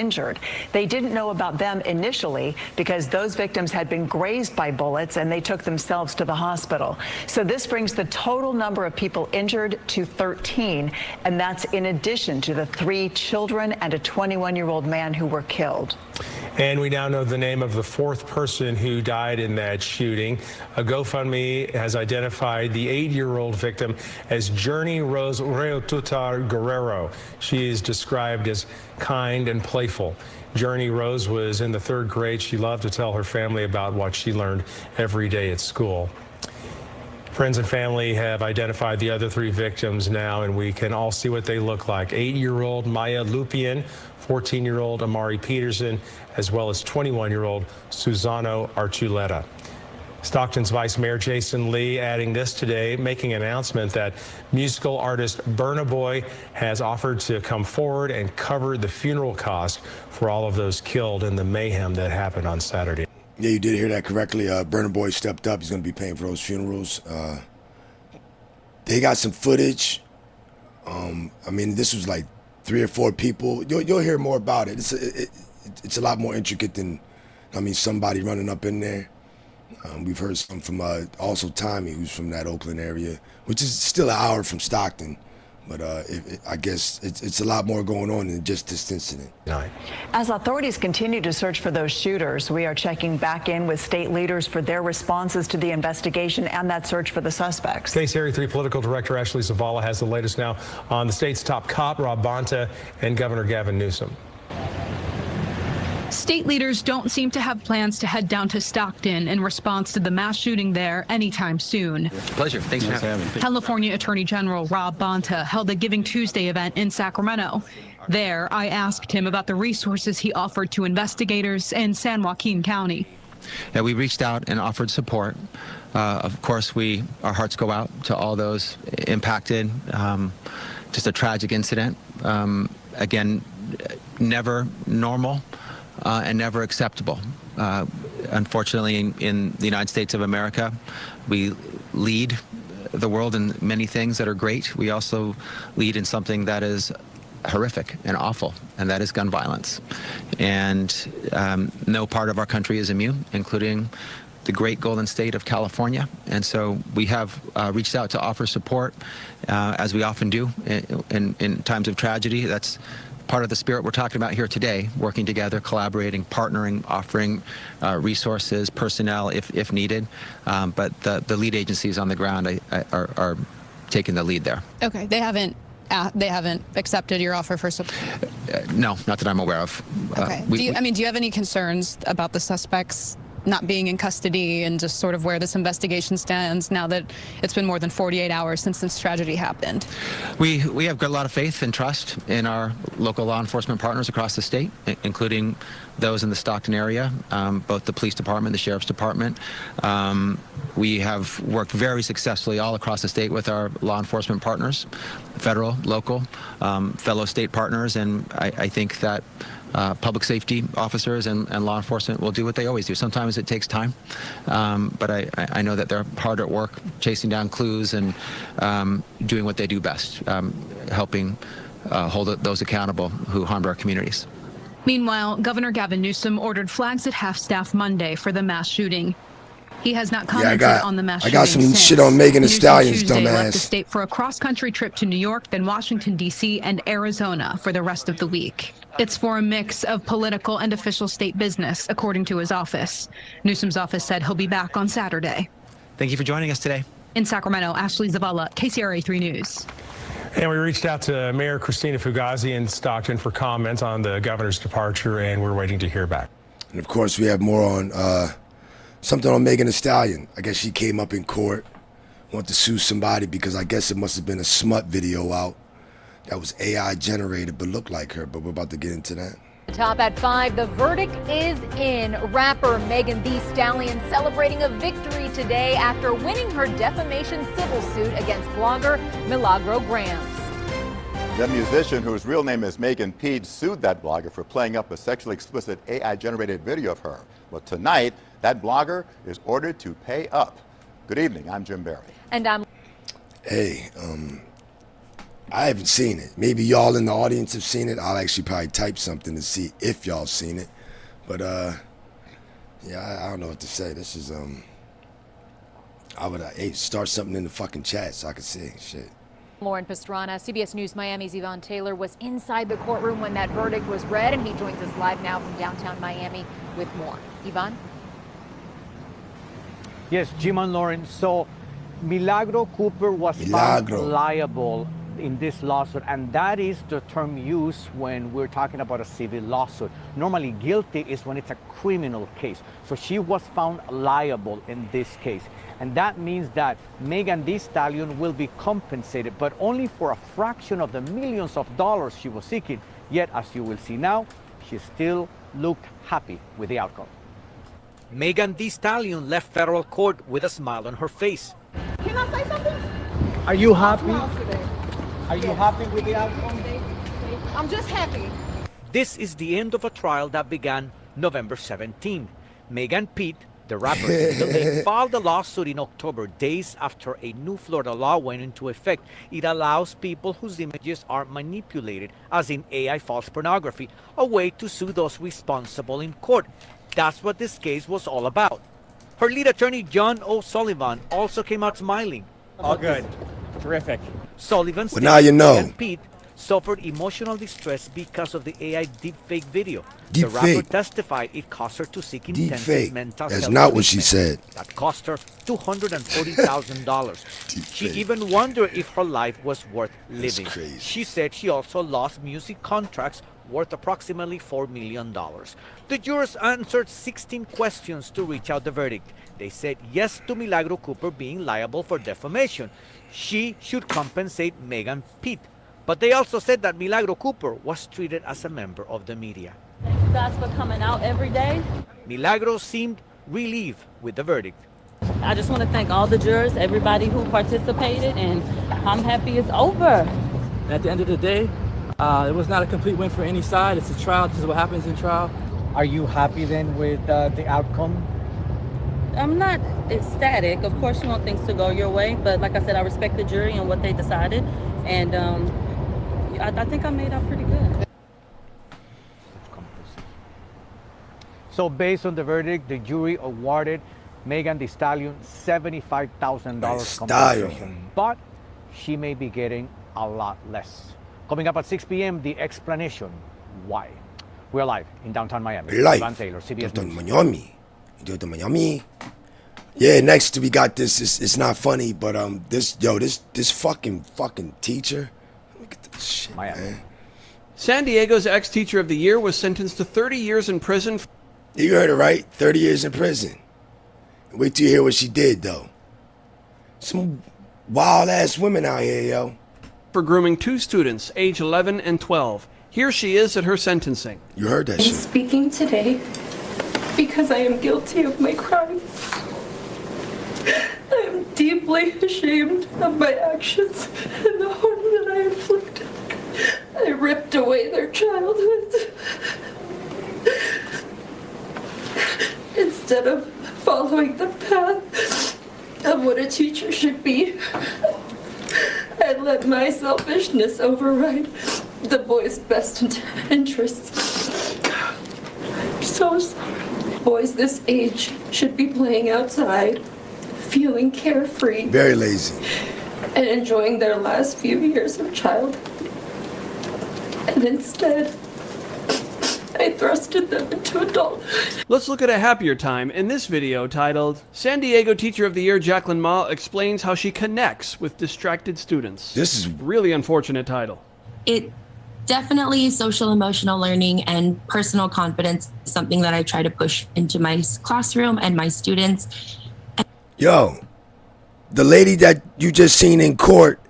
injured. They didn't know about them initially because those victims had been grazed by bullets and they took themselves to the hospital. So this brings the total number of people injured to 13, and that's in addition to the 3 children and a 21-year-old man who were killed. And we now know the name of the 4th person who died in that shooting. A GoFundMe has identified the 8-year-old victim as Journey Rose Reututar Guerrero. She is described as kind and playful. Journey Rose was in the 3rd grade. She loved to tell her family about what she learned every day at school. Friends and family have identified the other 3 victims now, and we can all see what they look like. 8-year-old Maya Lupian, 14-year-old Amari Peterson, as well as 21-year-old Susano Archuleta. Stockton's Vice Mayor Jason Lee adding this today, making an announcement that musical artist Burna Boy has offered to come forward and cover the funeral cost for all of those killed in the mayhem that happened on Saturday. Yeah, you did hear that correctly. Burna Boy stepped up. He's going to be paying for those funerals. They got some footage. I mean, this was like 3 or 4 people. You'll hear more about it. It's a lot more intricate than, I mean, somebody running up in there. We've heard some from also Tommy, who's from that Oakland area, which is still an hour from Stockton. But I guess it's a lot more going on than just this incident. As authorities continue to search for those shooters, we are checking back in with state leaders for their responses to the investigation and that search for the suspects. Case Area 3 Political Director Ashley Zavala has the latest now on the state's top cop, Rob Bonta, and Governor Gavin Newsom. State leaders don't seem to have plans to head down to Stockton in response to the mass shooting there anytime soon. Pleasure. Thanks for having me. California Attorney General Rob Bonta held a Giving Tuesday event in Sacramento. There, I asked him about the resources he offered to investigators in San Joaquin County. Yeah, we reached out and offered support. Of course, our hearts go out to all those impacted. Just a tragic incident. Again, never normal. And never acceptable. Unfortunately, in the United States of America, we lead the world in many things that are great. We also lead in something that is horrific and awful, and that is gun violence. And no part of our country is immune, including the great golden state of California. And so we have reached out to offer support, as we often do in times of tragedy. That's part of the spirit we're talking about here today, working together, collaborating, partnering, offering resources, personnel if needed. But the lead agencies on the ground are taking the lead there. Okay, they haven't accepted your offer for support? No, not that I'm aware of. Okay. Do you have any concerns about the suspects not being in custody and just sort of where this investigation stands now that it's been more than 48 hours since this tragedy happened? We have got a lot of faith and trust in our local law enforcement partners across the state, including those in the Stockton area, both the police department, the sheriff's department. We have worked very successfully all across the state with our law enforcement partners, federal, local, fellow state partners, and I think that public safety officers and law enforcement will do what they always do. Sometimes it takes time, but I know that they're hard at work chasing down clues and doing what they do best, helping hold those accountable who harmed our communities. Meanwhile, Governor Gavin Newsom ordered flags at half-staff Monday for the mass shooting. He has not commented on the mass shooting. I got some shit on Megan Thee Stallion's dumbass. Left the state for a cross-country trip to New York, then Washington, D.C. and Arizona for the rest of the week. It's for a mix of political and official state business, according to his office. Newsom's office said he'll be back on Saturday. Thank you for joining us today. In Sacramento, Ashley Zavala, KCRA 3 News. And we reached out to Mayor Christina Fugazi in Stockton for comment on the governor's departure, and we're waiting to hear back. And of course, we have more on something on Megan Thee Stallion. I guess she came up in court, wanted to sue somebody because I guess it must have been a smut video out that was AI generated but looked like her, but we're about to get into that. Top at 5, the verdict is in. Rapper Megan Thee Stallion celebrating a victory today after winning her defamation civil suit against blogger Milagro Grams. The musician, whose real name is Megan Pede, sued that blogger for playing up a sexually explicit AI-generated video of her. Well, tonight, that blogger is ordered to pay up. Good evening, I'm Jim Barry. And I'm... Hey, I haven't seen it. Maybe y'all in the audience have seen it. I'll actually probably type something to see if y'all seen it. But yeah, I don't know what to say. This is I would hey, start something in the fucking chat so I can see shit. Lauren Pastrana, CBS News Miami's Yvonne Taylor was inside the courtroom when that verdict was read, and he joins us live now from downtown Miami with more. Yvonne? Yes, Jim and Lauren. So Milagro Cooper was found liable in this lawsuit, and that is the term used when we're talking about a civil lawsuit. Normally, guilty is when it's a criminal case. So she was found liable in this case. And that means that Megan Thee Stallion will be compensated, but only for a fraction of the millions of dollars she was seeking. Yet, as you will see now, she still looked happy with the outcome. Megan Thee Stallion left federal court with a smile on her face. Can I say something? Are you happy? Are you happy with the outcome? I'm just happy. This is the end of a trial that began November 17. Megan Pete, the rapper, they filed a lawsuit in October, days after a new Florida law went into effect. It allows people whose images are manipulated, as in AI false pornography, a way to sue those responsible in court. That's what this case was all about. Her lead attorney, John O'Sullivan, also came out smiling. All good. Terrific. Sullivan Well, now you know. Megan Pete suffered emotional distress because of the AI deepfake video. The Deepfake. rapper testified it caused her to seek intensive Deepfake. mental That's health not what she treatment. said. That cost her $240,000. She even wondered if her life was worth living. crazy. She said she also lost music contracts worth approximately $4 million. The jurors answered 16 questions to reach out the verdict. They said yes to Milagro Cooper being liable for defamation. She should compensate Megan Pete. But they also said that Milagro Cooper was treated as a member of the media. Thank you guys for coming out every day. Milagro seemed relieved with the verdict. I just want to thank all the jurors, everybody who participated, and I'm happy it's over. At the end of the day, it was not a complete win for any side. It's a trial. This is what happens in trial. Are you happy then with the outcome? I'm not ecstatic. Of course, you want things to go your way, but like I said, I respect the jury and what they decided, and I think I made out pretty good. So based on the verdict, the jury awarded Megan Thee Stallion $75,000 compensation, but she may be getting a lot less. Coming up at 6 p.m., the explanation why. We're live in downtown Miami. Live. Ivan Taylor, CBS Downtown News. Miami. Yeah, next we got this. It's not funny, but this fucking teacher. Look at this shit, Miami. man. San Diego's ex-teacher of the year was sentenced to 30 years in prison. You heard it right. 30 years in prison. Wait till you hear what she did, though. Some wild ass women out here, yo. For grooming two students, age 11 and 12. Here she is at her sentencing. You heard that I'm shit. speaking today because I am guilty of my crimes. I am deeply ashamed of my actions and the harm that I inflicted. I ripped away their childhoods. Instead of following the path of what a teacher should be, I let my selfishness override the boys' best interests. I'm so sorry. Boys this age should be playing outside, feeling carefree, Very lazy. and enjoying their last few years of childhood. And instead, I thrusted them into adulthood. Let's look at a happier time in this video titled, San Diego Teacher of the Year Jacqueline Ma explains how she connects with distracted students. This is Really unfortunate title. It definitely social emotional learning and personal confidence is something that I try to push into my classroom and my students. Yo, the lady that you just seen in court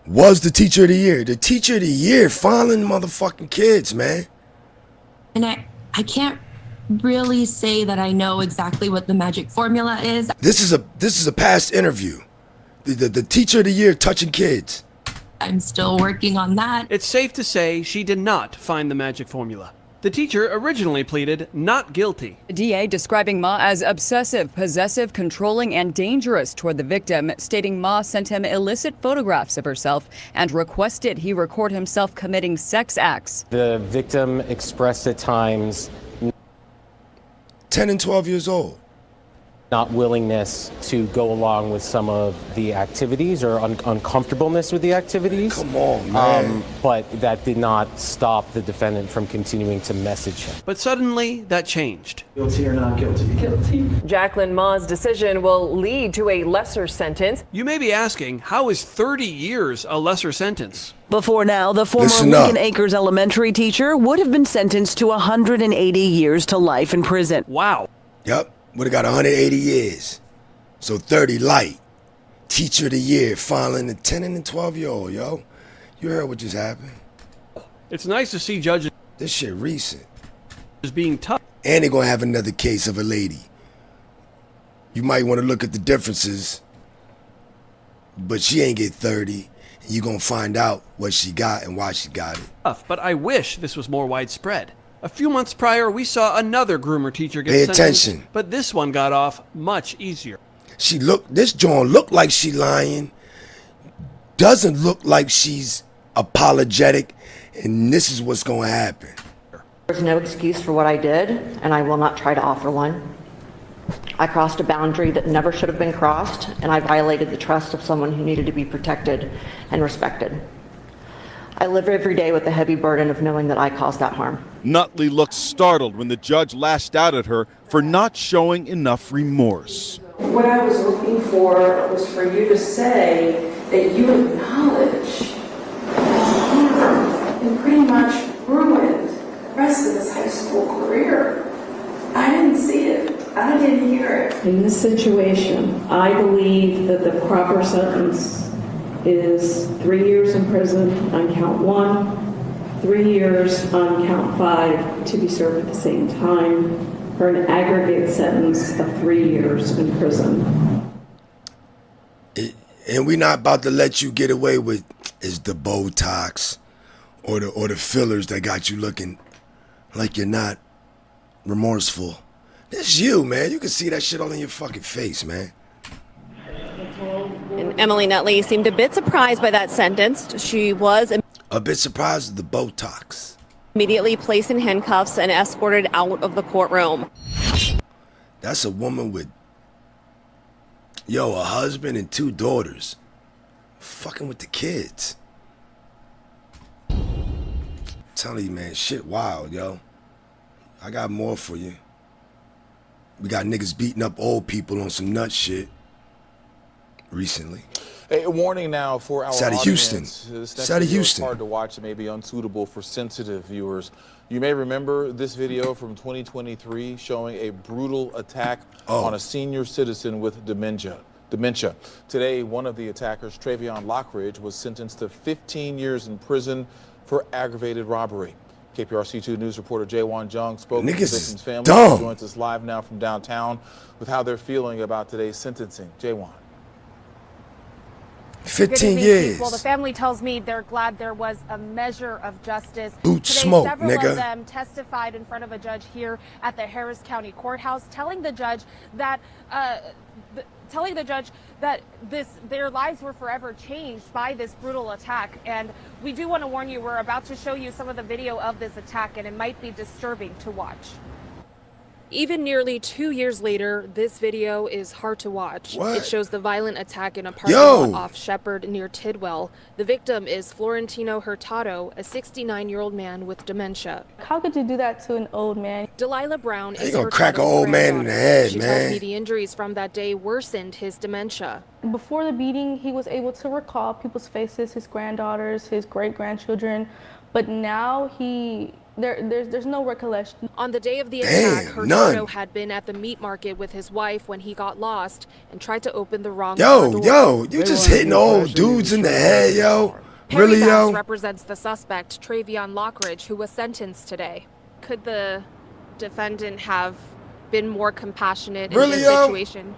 was the teacher of the year. The teacher of the year fondling motherfucking kids, man. And I can't really say that I know exactly what the magic formula is. This is a past interview. The teacher of the year touching kids. I'm still working on that. It's safe to say she did not find the magic formula. The teacher originally pleaded not guilty. The DA describing Ma as obsessive, possessive, controlling, and dangerous toward the victim, stating Ma sent him illicit photographs of herself and requested he record himself committing sex acts. The victim expressed at times 10 and 12 years old. Not willingness to go along with some of the activities or uncomfortableness with the activities. Come on, man. But that did not stop the defendant from continuing to message him. But suddenly that changed. Guilty or not guilty? Guilty. Jacqueline Ma's decision will lead to a lesser sentence. You may be asking, how is 30 years a lesser sentence? Before now, the former Lincoln Acres Elementary teacher would have been sentenced to 180 years to life in prison. Wow. Yep. Would have got 180 years. So 30 light. Teacher of the year, filing the 10 and 12-year-old, yo. You heard what just happened. It's nice to see judges. This shit recent. Being tough. And they're going to have another case of a lady. You might want to look at the differences, but she ain't get 30. And you're going to find out what she got and why she got it. But I wish this was more widespread. A few months prior, we saw another groomer teacher get Pay sentenced, attention. but this one got off much easier. This Joan look like she lying, doesn't look like she's apologetic, and this is what's going to happen. There's no excuse for what I did, and I will not try to offer one. I crossed a boundary that never should have been crossed, and I violated the trust of someone who needed to be protected and respected. I live every day with the heavy burden of knowing that I caused that harm. Nutley looked startled when the judge lashed out at her for not showing enough remorse. What I was looking for was for you to say that you acknowledge the harm and pretty much ruined the rest of his high school career. I didn't see it. I didn't hear it. In this situation, I believe that the proper sentence is 3 years in prison on count 1, 3 years on count 5 to be served at the same time, for an aggregate sentence of 3 years in prison. And we're not about to let you get away with is the Botox or the fillers that got you looking like you're not remorseful. That's you, man. You can see that shit all in your fucking face, man. And Emily Nutley seemed a bit surprised by that sentence. She was a bit surprised at the Botox. Immediately placed in handcuffs and escorted out of the courtroom. That's a woman with, a husband and 2 daughters. Fucking with the kids. I'm telling you, man, shit wild, yo. I got more for you. We got niggas beating up old people on some nut shit recently. A warning now for our It's out of Houston. It's out of Houston. Hard to watch and may be unsuitable for sensitive viewers. You may remember this video from 2023 showing a brutal attack on a senior citizen with dementia. Today, one of the attackers, Travion Lockridge, was sentenced to 15 years in prison for aggravated robbery. KPRC2 News reporter Jaewon Jung spoke with the victim's family. He joins us live now from downtown with how they're feeling about today's sentencing. Jaewon. 15 years. Well, the family tells me they're glad there was a measure of justice. Boot Today, smoke, several nigga. of them testified in front of a judge here at the Harris County Courthouse, telling the judge that their lives were forever changed by this brutal attack. And we do want to warn you, we're about to show you some of the video of this attack, and it might be disturbing to watch. Even nearly 2 years later, this video is hard to watch. What? It shows the violent attack in a parking lot off Shepherd near Tidwell. The victim is Florentino Hurtado, a 69-year-old man with dementia. How could you do that to an old man? Delilah Brown is gonna crack an old man in the head, She man. tells me the injuries from that day worsened his dementia. Before the beating, he was able to recall people's faces, his granddaughters, his great-grandchildren, but now there's no recollection. On the day of the attack, Hurtado had been at the meat market with his wife when he got lost and tried to open the wrong car door. You just hitting old dudes in the head, yo. Perry Really, Bass yo? represents the suspect, Travion Lockridge, who was sentenced today. Could the defendant have been more compassionate in this situation?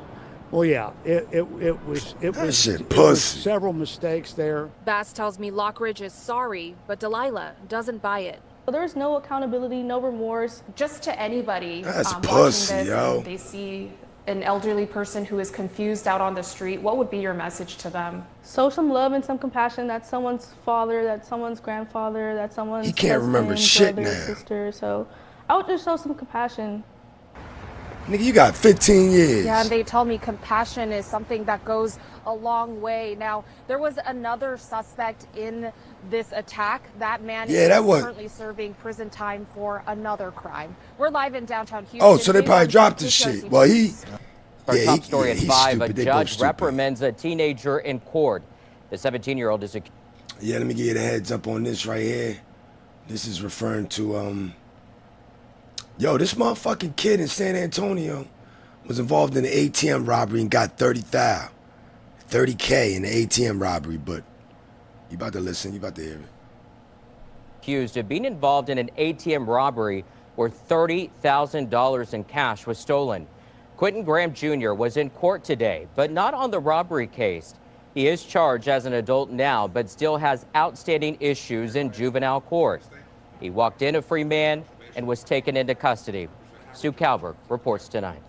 Well, yeah, it was shit pussy. Several mistakes there. Bass tells me Lockridge is sorry, but Delilah doesn't buy it. But there's no accountability, no remorse. Just to anybody That's watching pussy, this yo. and they see an elderly person who is confused out on the street, what would be your message to them? Show some love and some compassion. That's someone's father, that's someone's grandfather, that's someone's He can't remember husband, shit brother, now. sister. So I would just show some compassion. Nigga, you got 15 years. Yeah, and they tell me compassion is something that goes a long way. Now, there was another suspect in this attack. That man is currently serving prison time for another crime. We're live in downtown Houston. Oh, so they probably dropped the shit. Well, Our yeah, top story at he's 5, stupid. a They both judge stupid. reprimands a teenager in court. The 17-year-old is accused. Yeah, let me give you the heads up on this right here. This is referring to, yo, this motherfucking kid in San Antonio was involved in an ATM robbery and got $30,000 in the ATM robbery, but you about to listen, you about to hear it. Accused of being involved in an ATM robbery where $30,000 in cash was stolen. Quentin Graham Jr. was in court today, but not on the robbery case. He is charged as an adult now, but still has outstanding issues in juvenile court. He walked in a free man and was taken into custody. Sue Calvert reports tonight.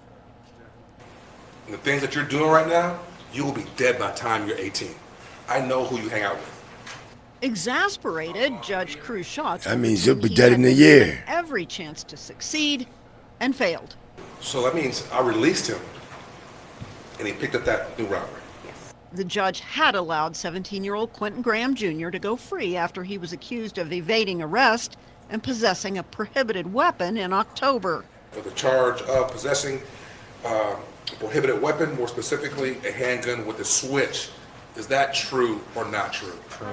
The things that you're doing right now, you will be dead by the time you're 18. I know who you hang out with. Exasperated, Judge Cruz Schatz. That means you'll be dead in a year. Every chance to succeed and failed. So that means I released him and he picked up that new robbery. The judge had allowed 17-year-old Quentin Graham Jr. to go free after he was accused of evading arrest and possessing a prohibited weapon in October. For the charge of possessing a prohibited weapon, more specifically a handgun with a switch. Is that true or not true? True.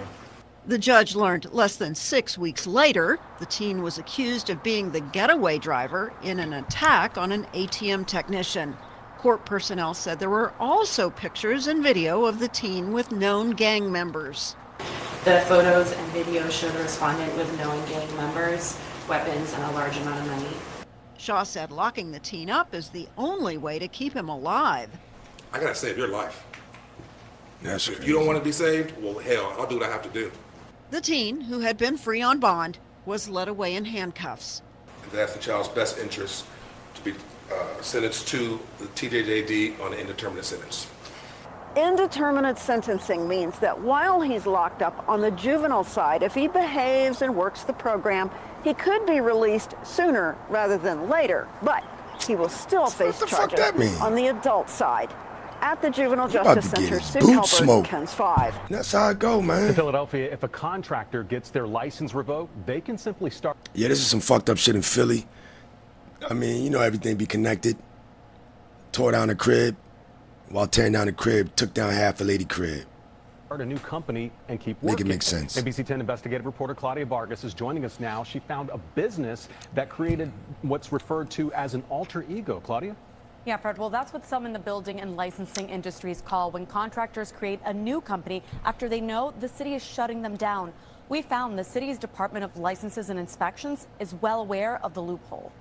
The judge learned less than 6 weeks later the teen was accused of being the getaway driver in an attack on an ATM technician. Court personnel said there were also pictures and video of the teen with known gang members. The photos and videos show the respondent with known gang members, weapons, and a large amount of money. Shaw said locking the teen up is the only way to keep him alive. I gotta save your life. That's if you don't want to be saved, well, hell, I'll do what I have to do. The teen, who had been free on bond, was led away in handcuffs. That's the child's best interest to be sentenced to the TJJD on an indeterminate sentence. Indeterminate sentencing means that while he's locked up on the juvenile side, if he behaves and works the program, he could be released sooner rather than later. But he will still face charges on the adult side. At the Juvenile Justice Center, Sue Calvert, KENS 5. That's how it go, man. In Philadelphia, if a contractor gets their license revoked, they can simply start. Yeah, this is some fucked up shit in Philly. I mean, you know everything be connected. Tore down the crib. While tearing down the crib, took down half a lady crib. Start a new company and keep Make working. it make sense. NBC 10 investigative reporter Claudia Vargas is joining us now. She found a business that created what's referred to as an alter ego. Claudia? Yeah, Fred, well, that's what some in the building and licensing industries call when contractors create a new company after they know the city is shutting them down. We found the city's Department of Licenses and Inspections is well aware of the loophole.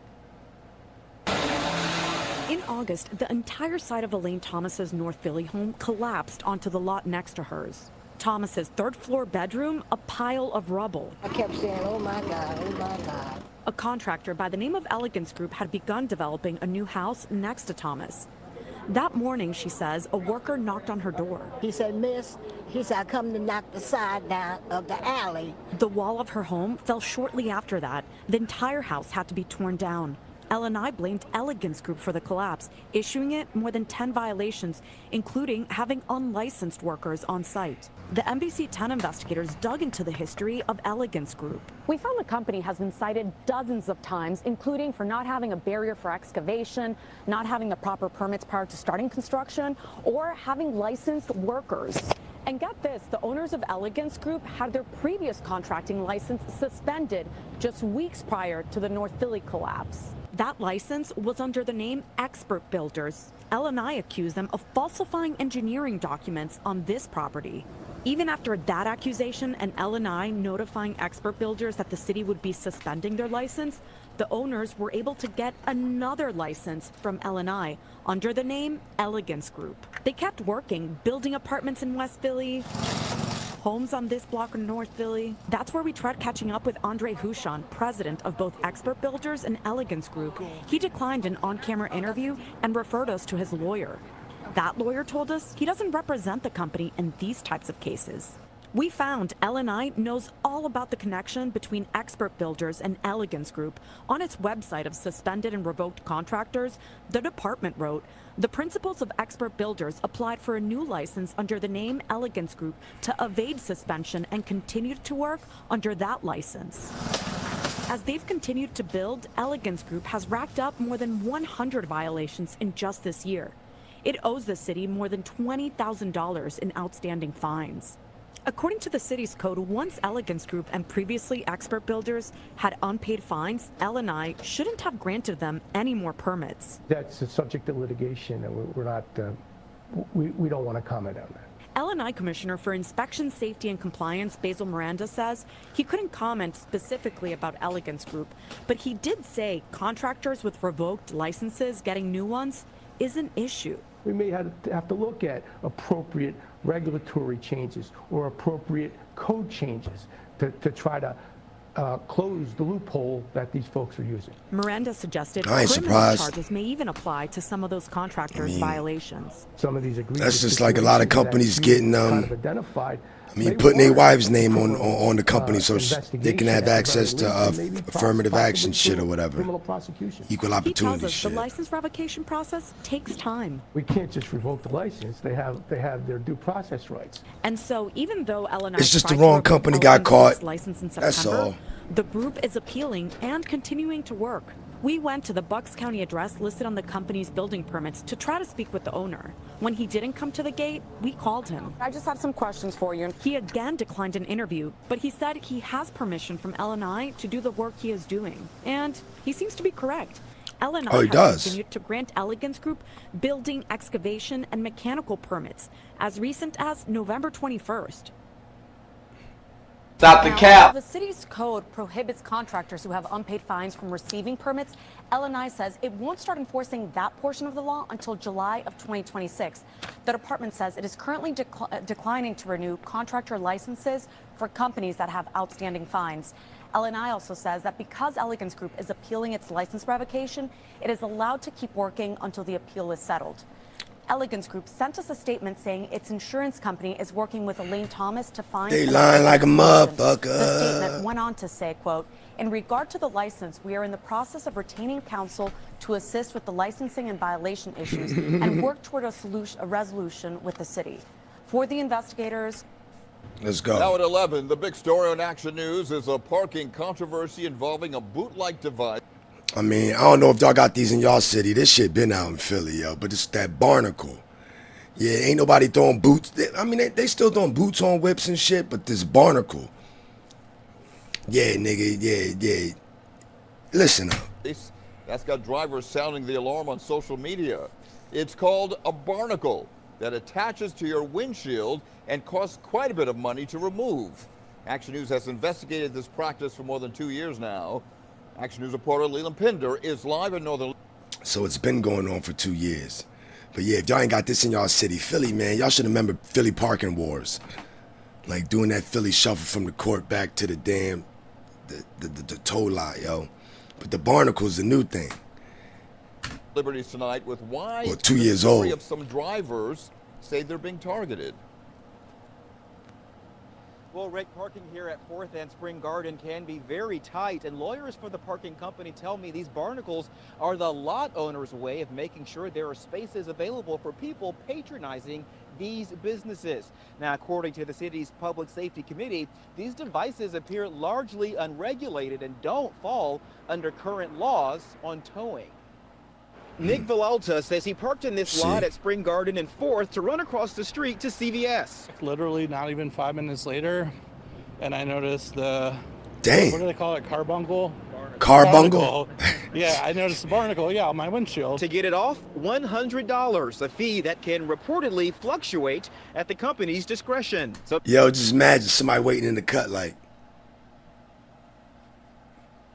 In August, the entire side of Elaine Thomas's North Philly home collapsed onto the lot next to hers. Thomas's third-floor bedroom, a pile of rubble. I kept saying, oh my God, oh my God. A contractor by the name of Elegance Group had begun developing a new house next to Thomas. That morning, she says, a worker knocked on her door. He said, miss, he said, I come to knock the side down of the alley. The wall of her home fell shortly after that. The entire house had to be torn down. L&I blamed Elegance Group for the collapse, issuing it more than 10 violations, including having unlicensed workers on site. The NBC 10 investigators dug into the history of Elegance Group. We found the company has been cited dozens of times, including for not having a barrier for excavation, not having the proper permits prior to starting construction, or having licensed workers. And get this, the owners of Elegance Group had their previous contracting license suspended just weeks prior to the North Philly collapse. That license was under the name Expert Builders. L&I accused them of falsifying engineering documents on this property. Even after that accusation and L&I notifying Expert Builders that the city would be suspending their license, the owners were able to get another license from L&I under the name Elegance Group. They kept working, building apartments in West Philly, homes on this block in North Philly? That's where we tried catching up with Andre Hushon, president of both Expert Builders and Elegance Group. He declined an on-camera interview and referred us to his lawyer. That lawyer told us he doesn't represent the company in these types of cases. We found L&I knows all about the connection between Expert Builders and Elegance Group. On its website of suspended and revoked contractors, the department wrote, the principals of Expert Builders applied for a new license under the name Elegance Group to evade suspension and continued to work under that license. As they've continued to build, Elegance Group has racked up more than 100 violations in just this year. It owes the city more than $20,000 in outstanding fines. According to the city's code, once Elegance Group and previously Expert Builders had unpaid fines, L&I shouldn't have granted them any more permits. That's a subject of litigation, and we're not, we don't want to comment on that. L&I Commissioner for Inspection, Safety and Compliance, Basil Miranda, says he couldn't comment specifically about Elegance Group, but he did say contractors with revoked licenses getting new ones is an issue. We may have to look at appropriate regulatory changes or appropriate code changes to try to close the loophole that these folks are using. Miranda suggested I ain't criminal surprised. charges may even apply to some of those contractors' violations. Some of these agreements. That's just like a lot of companies getting identified. putting their wife's name on the company so they can have access to affirmative action shit or whatever. Criminal prosecution. Equal He opportunity tells us shit. the license revocation process takes time. We can't just revoke the license. They have their due process rights. And so even though L&I It's just tried the to wrong revoke company got Elegance Group's caught. license in That's September, all. the group is appealing and continuing to work. We went to the Bucks County address listed on the company's building permits to try to speak with the owner. When he didn't come to the gate, we called him. I just have some questions for you. He again declined an interview, but he said he has permission from L&I to do the work he is doing. And he seems to be correct. L&I Oh, he has does. continued to grant Elegance Group building, excavation, and mechanical permits as recent as November 21st. Stop the cap. While the city's code prohibits contractors who have unpaid fines from receiving permits, L&I says it won't start enforcing that portion of the law until July of 2026. The department says it is currently declining to renew contractor licenses for companies that have outstanding fines. L&I also says that because Elegance Group is appealing its license revocation, it is allowed to keep working until the appeal is settled. Elegance Group sent us a statement saying its insurance company is working with Elaine Thomas to find... They lying like a motherfucker. The statement went on to say, quote, in regard to the license, we are in the process of retaining counsel to assist with the licensing and violation issues and work toward a resolution with the city. For the investigators... Let's go. Now at 11, the big story on Action News is a parking controversy involving a boot-like device. I mean, I don't know if y'all got these in y'all city. This shit been out in Philly, yo. But it's that barnacle. Yeah, ain't nobody throwing boots. I mean, they still throwing boots on whips and shit, but this barnacle. Yeah, nigga, yeah. Listen up. That's got drivers sounding the alarm on social media. It's called a barnacle that attaches to your windshield and costs quite a bit of money to remove. Action News has investigated this practice for more than 2 years now. Action News reporter Leland Pinder is live in Northern... So it's been going on for 2 years. But yeah, if y'all ain't got this in y'all city, Philly, man, y'all should remember Philly parking wars. Like doing that Philly shuffle from the court back to the damn, the toll lot, yo. But the barnacle's the new thing. Liberties tonight with why... Well, 2 the years story old. of some drivers say they're being targeted. Well, Rick, parking here at 4th and Spring Garden can be very tight, and lawyers for the parking company tell me these barnacles are the lot owner's way of making sure there are spaces available for people patronizing these businesses. Now, according to the city's Public Safety Committee, these devices appear largely unregulated and don't fall under current laws on towing. Nick Villalta says he parked in this lot at Spring Garden and 4th to run across the street to CVS. Literally not even 5 minutes later, and I noticed the... Dang. What do they call it? Carbuncle? Carbuncle? Yeah, I noticed the barnacle, on my windshield. To get it off, $100, a fee that can reportedly fluctuate at the company's discretion. So Yo, just imagine somebody waiting in the cut like...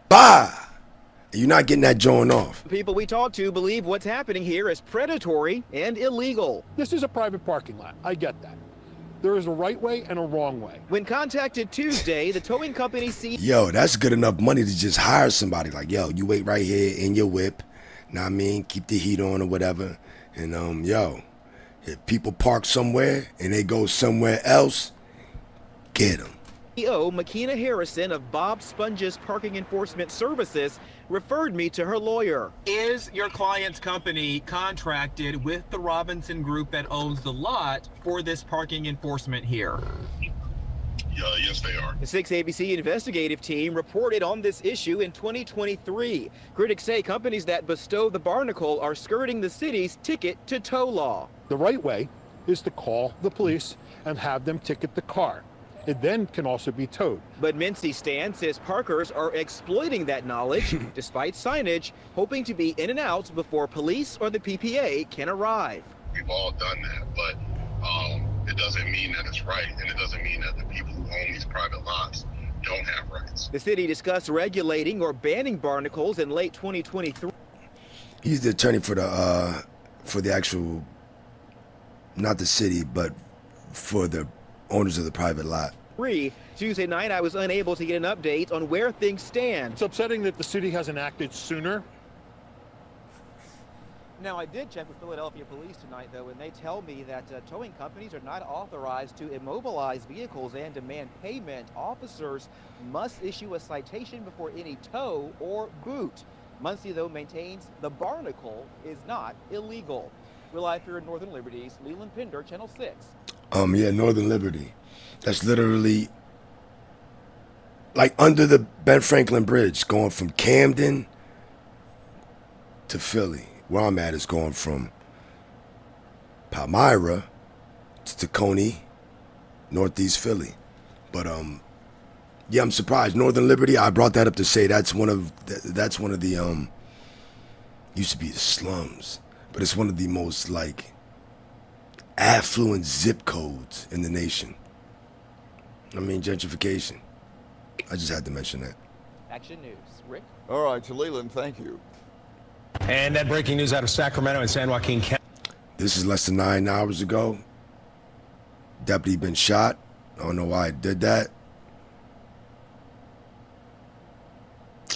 Bah! You're not getting that joint off. people we talk to believe what's happening here is predatory and illegal. This is a private parking lot. I get that. There is a right way and a wrong way. When contacted Tuesday, the towing company Yo, that's good enough money to just hire somebody. Like, yo, you wait right here in your whip. Know what I mean? Keep the heat on or whatever. And, yo, if people park somewhere and they go somewhere else, get them. CEO Makina Harrison of Bob Sponge's Parking Enforcement Services referred me to her lawyer. Is your client's company contracted with the Robinson Group that owns the lot for this parking enforcement here? Yes, they are. The 6 ABC investigative team reported on this issue in 2023. Critics say companies that bestow the barnacle are skirting the city's ticket to tow law. The right way is to call the police and have them ticket the car. It then can also be towed. But Mincy Stan says parkers are exploiting that knowledge, despite signage, hoping to be in and out before police or the PPA can arrive. We've all done that, but it doesn't mean that it's right, and it doesn't mean that the people who own these private lots don't have rights. The city discussed regulating or banning barnacles in late 2023. He's the attorney for the actual, not the city, but for the owners of the private lot. Tuesday night, I was unable to get an update on where things stand. It's upsetting that the city hasn't acted sooner. Now, I did check with Philadelphia police tonight, though, and they tell me that towing companies are not authorized to immobilize vehicles and demand payment. Officers must issue a citation before any tow or boot. Muncie, though, maintains the barnacle is not illegal. We're live here in Northern Liberties. Leland Pinder, Channel 6. Yeah, Northern Liberty. That's literally like under the Ben Franklin Bridge, going from Camden to Philly. Where I'm at is going from Palmyra to Tacony, Northeast Philly. But yeah, I'm surprised. Northern Liberty, I brought that up to say that's one of the used to be the slums, but it's one of the most like affluent zip codes in the nation. I mean, gentrification. I just had to mention that. Action News. Rick? All right, to Leland, thank you. And that breaking news out of Sacramento and San Joaquin County. This is less than 9 hours ago. Deputy been shot. I don't know why I did that.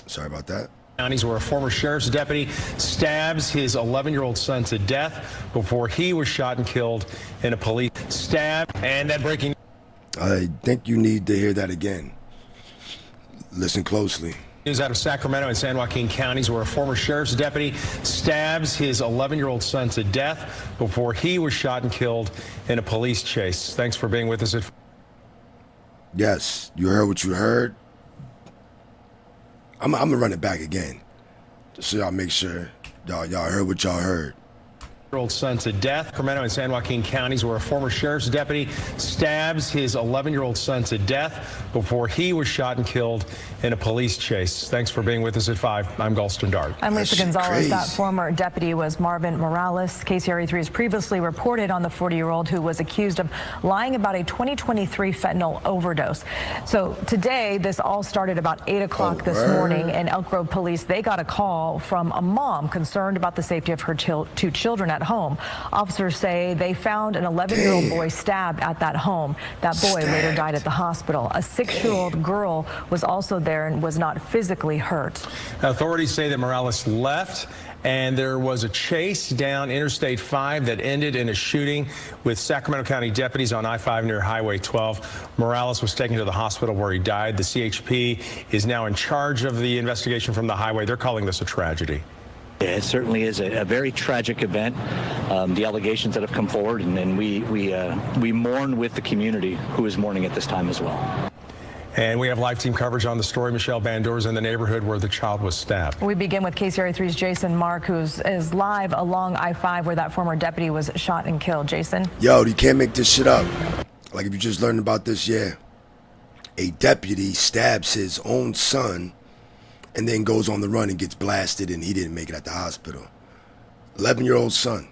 Sorry about that. Counties where a former sheriff's deputy stabs his 11-year-old son to death before he was shot and killed in a police stab. And that breaking. I think you need to hear that again. Listen closely. News out of Sacramento and San Joaquin counties where a former sheriff's deputy stabs his 11-year-old son to death before he was shot and killed in a police chase. Thanks for being with us. Yes, you heard what you heard. I'm gonna run it back again, just so y'all make sure y'all heard what y'all heard. Old son to death. Sacramento and San Joaquin counties where a former sheriff's deputy stabs his 11-year-old son to death before he was shot and killed in a police chase. Thanks for being with us at 5. I'm Galston Dart. I'm Lisa Gonzalez. Crazy. That former deputy was Marvin Morales. KCRA3 has previously reported on the 40-year-old who was accused of lying about a 2023 fentanyl overdose. So today, this all started about 8 o'clock this morning, and Elk Grove police, they got a call from a mom concerned about the safety of her 2 children at home. Officers say they found an 11-year-old boy stabbed at that home. That boy later died at the hospital. A 6-year-old girl was also there and was not physically hurt. Authorities say that Morales left and there was a chase down Interstate 5 that ended in a shooting with Sacramento County deputies on I-5 near Highway 12. Morales was taken to the hospital where he died. The CHP is now in charge of the investigation from the highway. They're calling this a tragedy. It certainly is a very tragic event. The allegations that have come forward, and we mourn with the community who is mourning at this time as well. And we have live team coverage on the story. Michelle Bandor's in the neighborhood where the child was stabbed. We begin with KCRA3's Jason Mark, who is live along I-5 where that former deputy was shot and killed. Jason? Yo, you can't make this shit up. Like if you just learned about this, yeah. A deputy stabs his own son and then goes on the run and gets blasted, and he didn't make it at the hospital. 11-year-old son.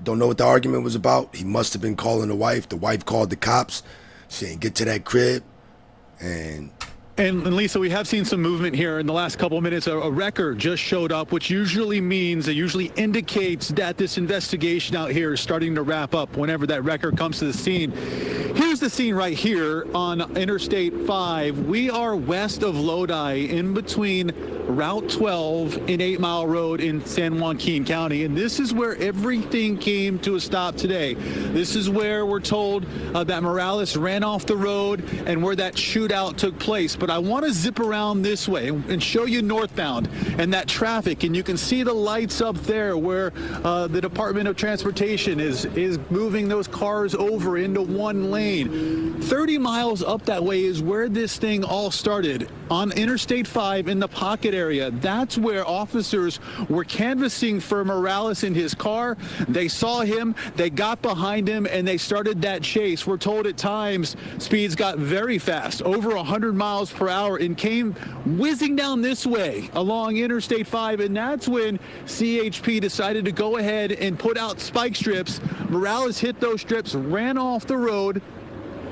Don't know what the argument was about. He must have been calling the wife. The wife called the cops, saying, get to that crib. And And Lisa, we have seen some movement here in the last couple of minutes. A record just showed up, which usually indicates that this investigation out here is starting to wrap up whenever that record comes to the scene. Here's the scene right here on Interstate 5. We are west of Lodi, in between Route 12 and 8 Mile Road in San Joaquin County. And this is where everything came to a stop today. This is where we're told that Morales ran off the road and where that shootout took place. But I want to zip around this way and show you northbound and that traffic. And you can see the lights up there where the Department of Transportation is moving those cars over into one lane. 30 miles up that way is where this thing all started, on Interstate 5 in the Pocket area. That's where officers were canvassing for Morales in his car. They saw him, they got behind him, and they started that chase. We're told at times speeds got very fast, over 100 miles per hour, and came whizzing down this way along Interstate 5. And that's when CHP decided to go ahead and put out spike strips. Morales hit those strips, ran off the road,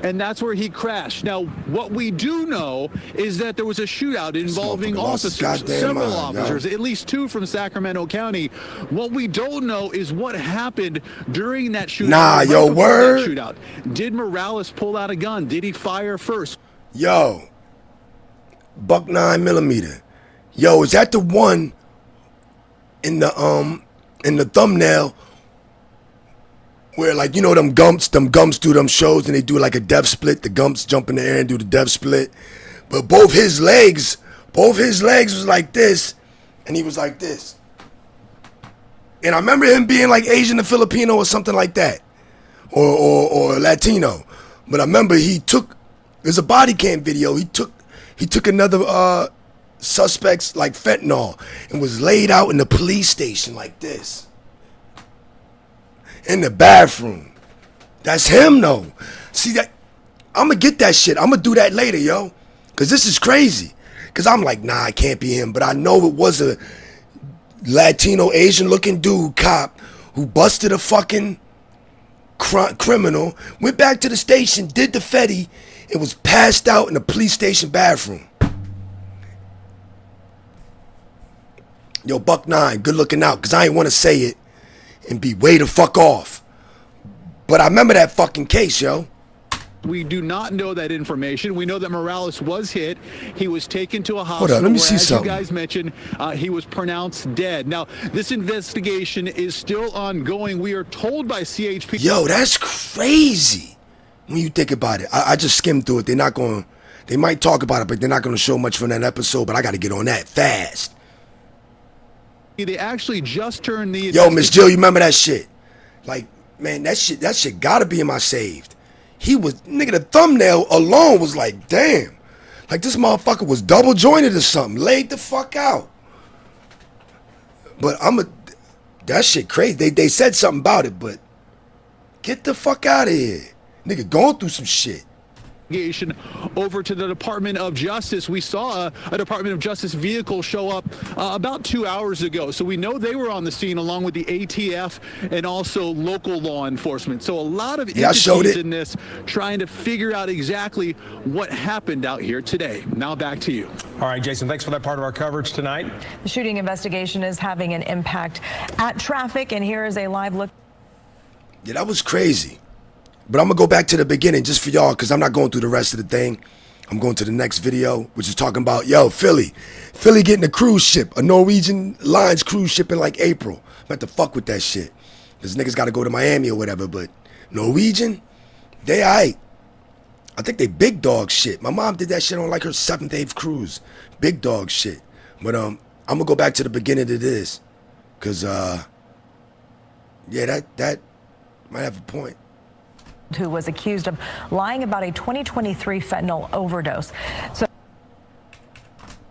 and that's where he crashed. Now, what we do know is that there was a shootout involving officers, several officers, at least 2 from Sacramento County. What we don't know is what happened during that shootout. Nah, yo, word. Shootout. Did Morales pull out a gun? Did he fire first? Yo, buck 9mm. Yo, is that the one in the thumbnail where, like, you know, them gumps do them shows and they do like a death split? The gumps jump in the air and do the death split. But both his legs was like this, and he was like this. And I remember him being like Asian or Filipino or something like that, or Latino. But I remember there's a body cam video. He took another suspect's like fentanyl and was laid out in the police station like this. In the bathroom. That's him though. See that? I'm gonna get that shit. I'm gonna do that later, yo. Cause this is crazy. Cause I'm like, nah, it can't be him. But I know it was a Latino, Asian looking dude, cop, who busted a fucking criminal, went back to the station, did the fetty, and was passed out in the police station bathroom. Yo, buck 9, good looking out. Cause I ain't wanna say it and be way the fuck off. But I remember that fucking case, yo. We do not know that information. We know that Morales was hit. He was taken to a hospital. Hold on, let me see as something. You guys mentioned, he was pronounced dead. Now, this investigation is still ongoing. We are told by CHP. Yo, that's crazy when you think about it. I just skimmed through it. They might talk about it, but they're not going to show much from that episode. But I got to get on that fast. They actually just turned the... Yo, Miss Jill, you remember that shit? Like, man, that shit gotta be in my saved. He was, nigga, the thumbnail alone was like, damn. Like, this motherfucker was double jointed or something. Laid the fuck out. But that shit crazy. They said something about it, but get the fuck out of here. Nigga going through some shit. Over to the Department of Justice. We saw a Department of Justice vehicle show up about 2 hours ago. So we know they were on the scene along with the ATF and also local law enforcement. So a lot of entities in this trying to figure out exactly what happened out here today. Now back to you. All right, Jason, thanks for that part of our coverage tonight. The shooting investigation is having an impact at traffic, and here is a live look. Yeah, that was crazy. But I'm going to go back to the beginning just for y'all because I'm not going through the rest of the thing. I'm going to the next video, which is talking about, yo, Philly getting a cruise ship, a Norwegian Lines cruise ship in like April. I'm about to fuck with that shit. Because niggas got to go to Miami or whatever, but Norwegian, they aight. I think they big dog shit. My mom did that shit on like her 7th, 8th cruise. Big dog shit. But I'm going to go back to the beginning of this because, yeah, that might have a point. Who was accused of lying about a 2023 fentanyl overdose. So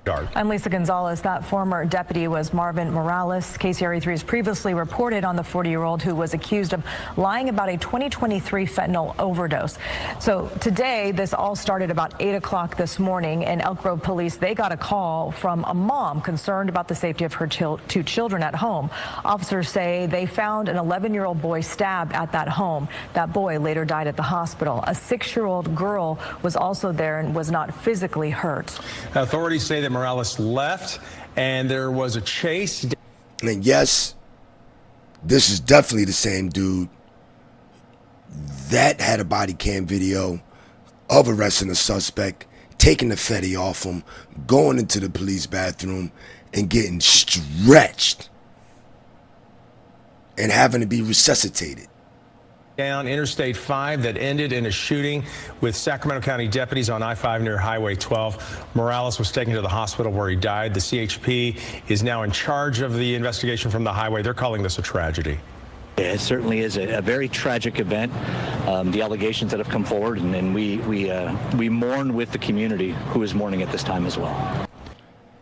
I'm Lisa Gonzalez. That former deputy was Marvin Morales. KCRA3 has previously reported on the 40-year-old who was accused of lying about a 2023 fentanyl overdose. So today, this all started about 8 o'clock this morning, and Elk Grove police, they got a call from a mom concerned about the safety of her two children at home. Officers say they found an 11-year-old boy stabbed at that home. That boy later died at the hospital. A 6-year-old girl was also there and was not physically hurt. Authorities say that Morales left and there was a chase. And yes, this is definitely the same dude that had a body cam video of arresting a suspect, taking the fetty off him, going into the police bathroom and getting stretched and having to be resuscitated. Down Interstate 5 that ended in a shooting with Sacramento County deputies on I-5 near Highway 12. Morales was taken to the hospital where he died. The CHP is now in charge of the investigation from the highway. They're calling this a tragedy. It certainly is a very tragic event. The allegations that have come forward, and we mourn with the community who is mourning at this time as well.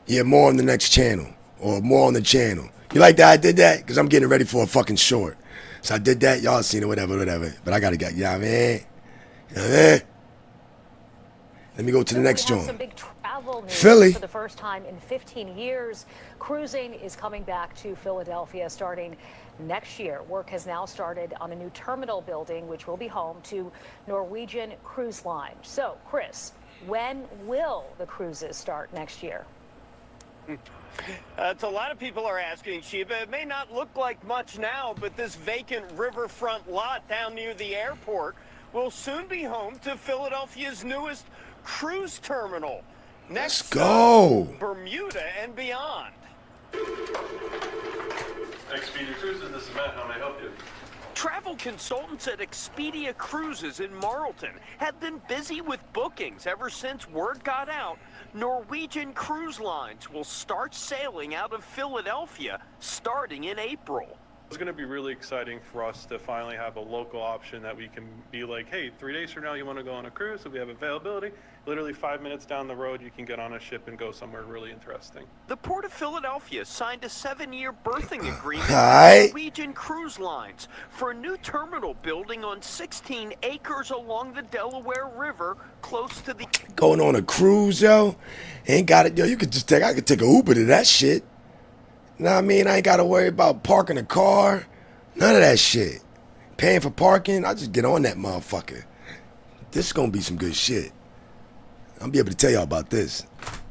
Yeah, more on the next channel, or more on the channel. You like that I did that? Because I'm getting ready for a fucking short. So I did that, y'all seen it, whatever. But I gotta get, you know what I mean? You know what I mean? Let me go to the next joint. Some big travel news Philly. For the first time in 15 years. Cruising is coming back to Philadelphia starting next year. Work has now started on a new terminal building, which will be home to Norwegian Cruise Line. So, Chris, when will the cruises start next year? It's a lot of people are asking, Sheba. It may not look like much now, but this vacant riverfront lot down near the airport will soon be home to Philadelphia's newest cruise terminal. Let's go. Bermuda and beyond. Expedia Cruises, this is Matt. How may I help you? Travel consultants at Expedia Cruises in Marlton have been busy with bookings ever since word got out Norwegian Cruise Lines will start sailing out of Philadelphia starting in April. It's going to be really exciting for us to finally have a local option that we can be like, hey, 3 days from now you want to go on a cruise, so we have availability. Literally 5 minutes down the road, you can get on a ship and go somewhere really interesting. The Port of Philadelphia signed a 7-year berthing agreement Hi. with Norwegian Cruise Lines for a new terminal building on 16 acres along the Delaware River close to the... Going on a cruise, yo. Ain't got it, yo. I could take a Uber to that shit. Know what I mean? I ain't got to worry about parking a car. None of that shit. Paying for parking, I just get on that motherfucker. This is going to be some good shit. I'll be able to tell y'all about this.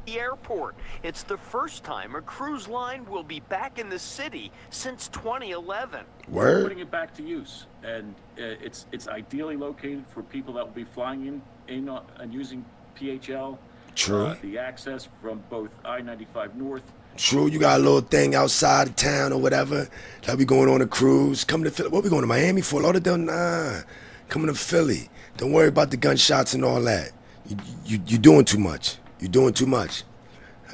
The airport. It's the first time a cruise line will be back in the city since 2011. Word? Putting it back to use, and it's ideally located for people that will be flying in and using PHL. True. The access from both I-95 North. True, you got a little thing outside of town or whatever. That we going on a cruise. Coming to Philly. What we going to Miami, Fort Lauderdale? Nah. Coming to Philly. Don't worry about the gunshots and all that. You doing too much. You doing too much.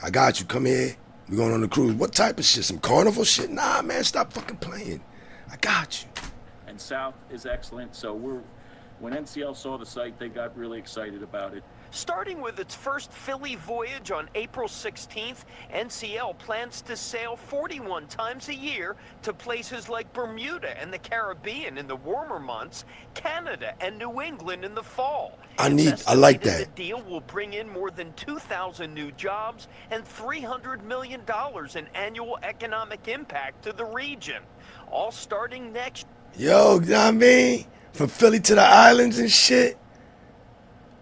I got you. Come here. We going on a cruise. What type of shit? Some carnival shit? Nah, man. Stop fucking playing. I got you. And South is excellent. So when NCL saw the site, they got really excited about it. Starting with its first Philly voyage on April 16th, NCL plans to sail 41 times a year to places like Bermuda and the Caribbean in the warmer months, Canada and New England in the fall. I like that. The deal will bring in more than 2,000 new jobs and $300 million in annual economic impact to the region, all starting next. Yo, you know what I mean? From Philly to the islands and shit.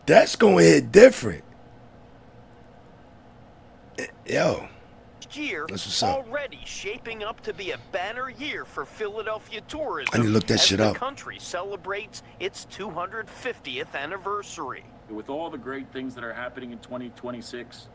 That's going to hit different. Yo. Year, that's what's up. Already shaping up to be a banner year for Philadelphia tourism. I need to look that shit up. The country celebrates its 250th anniversary. With all the great things that are happening in 2026,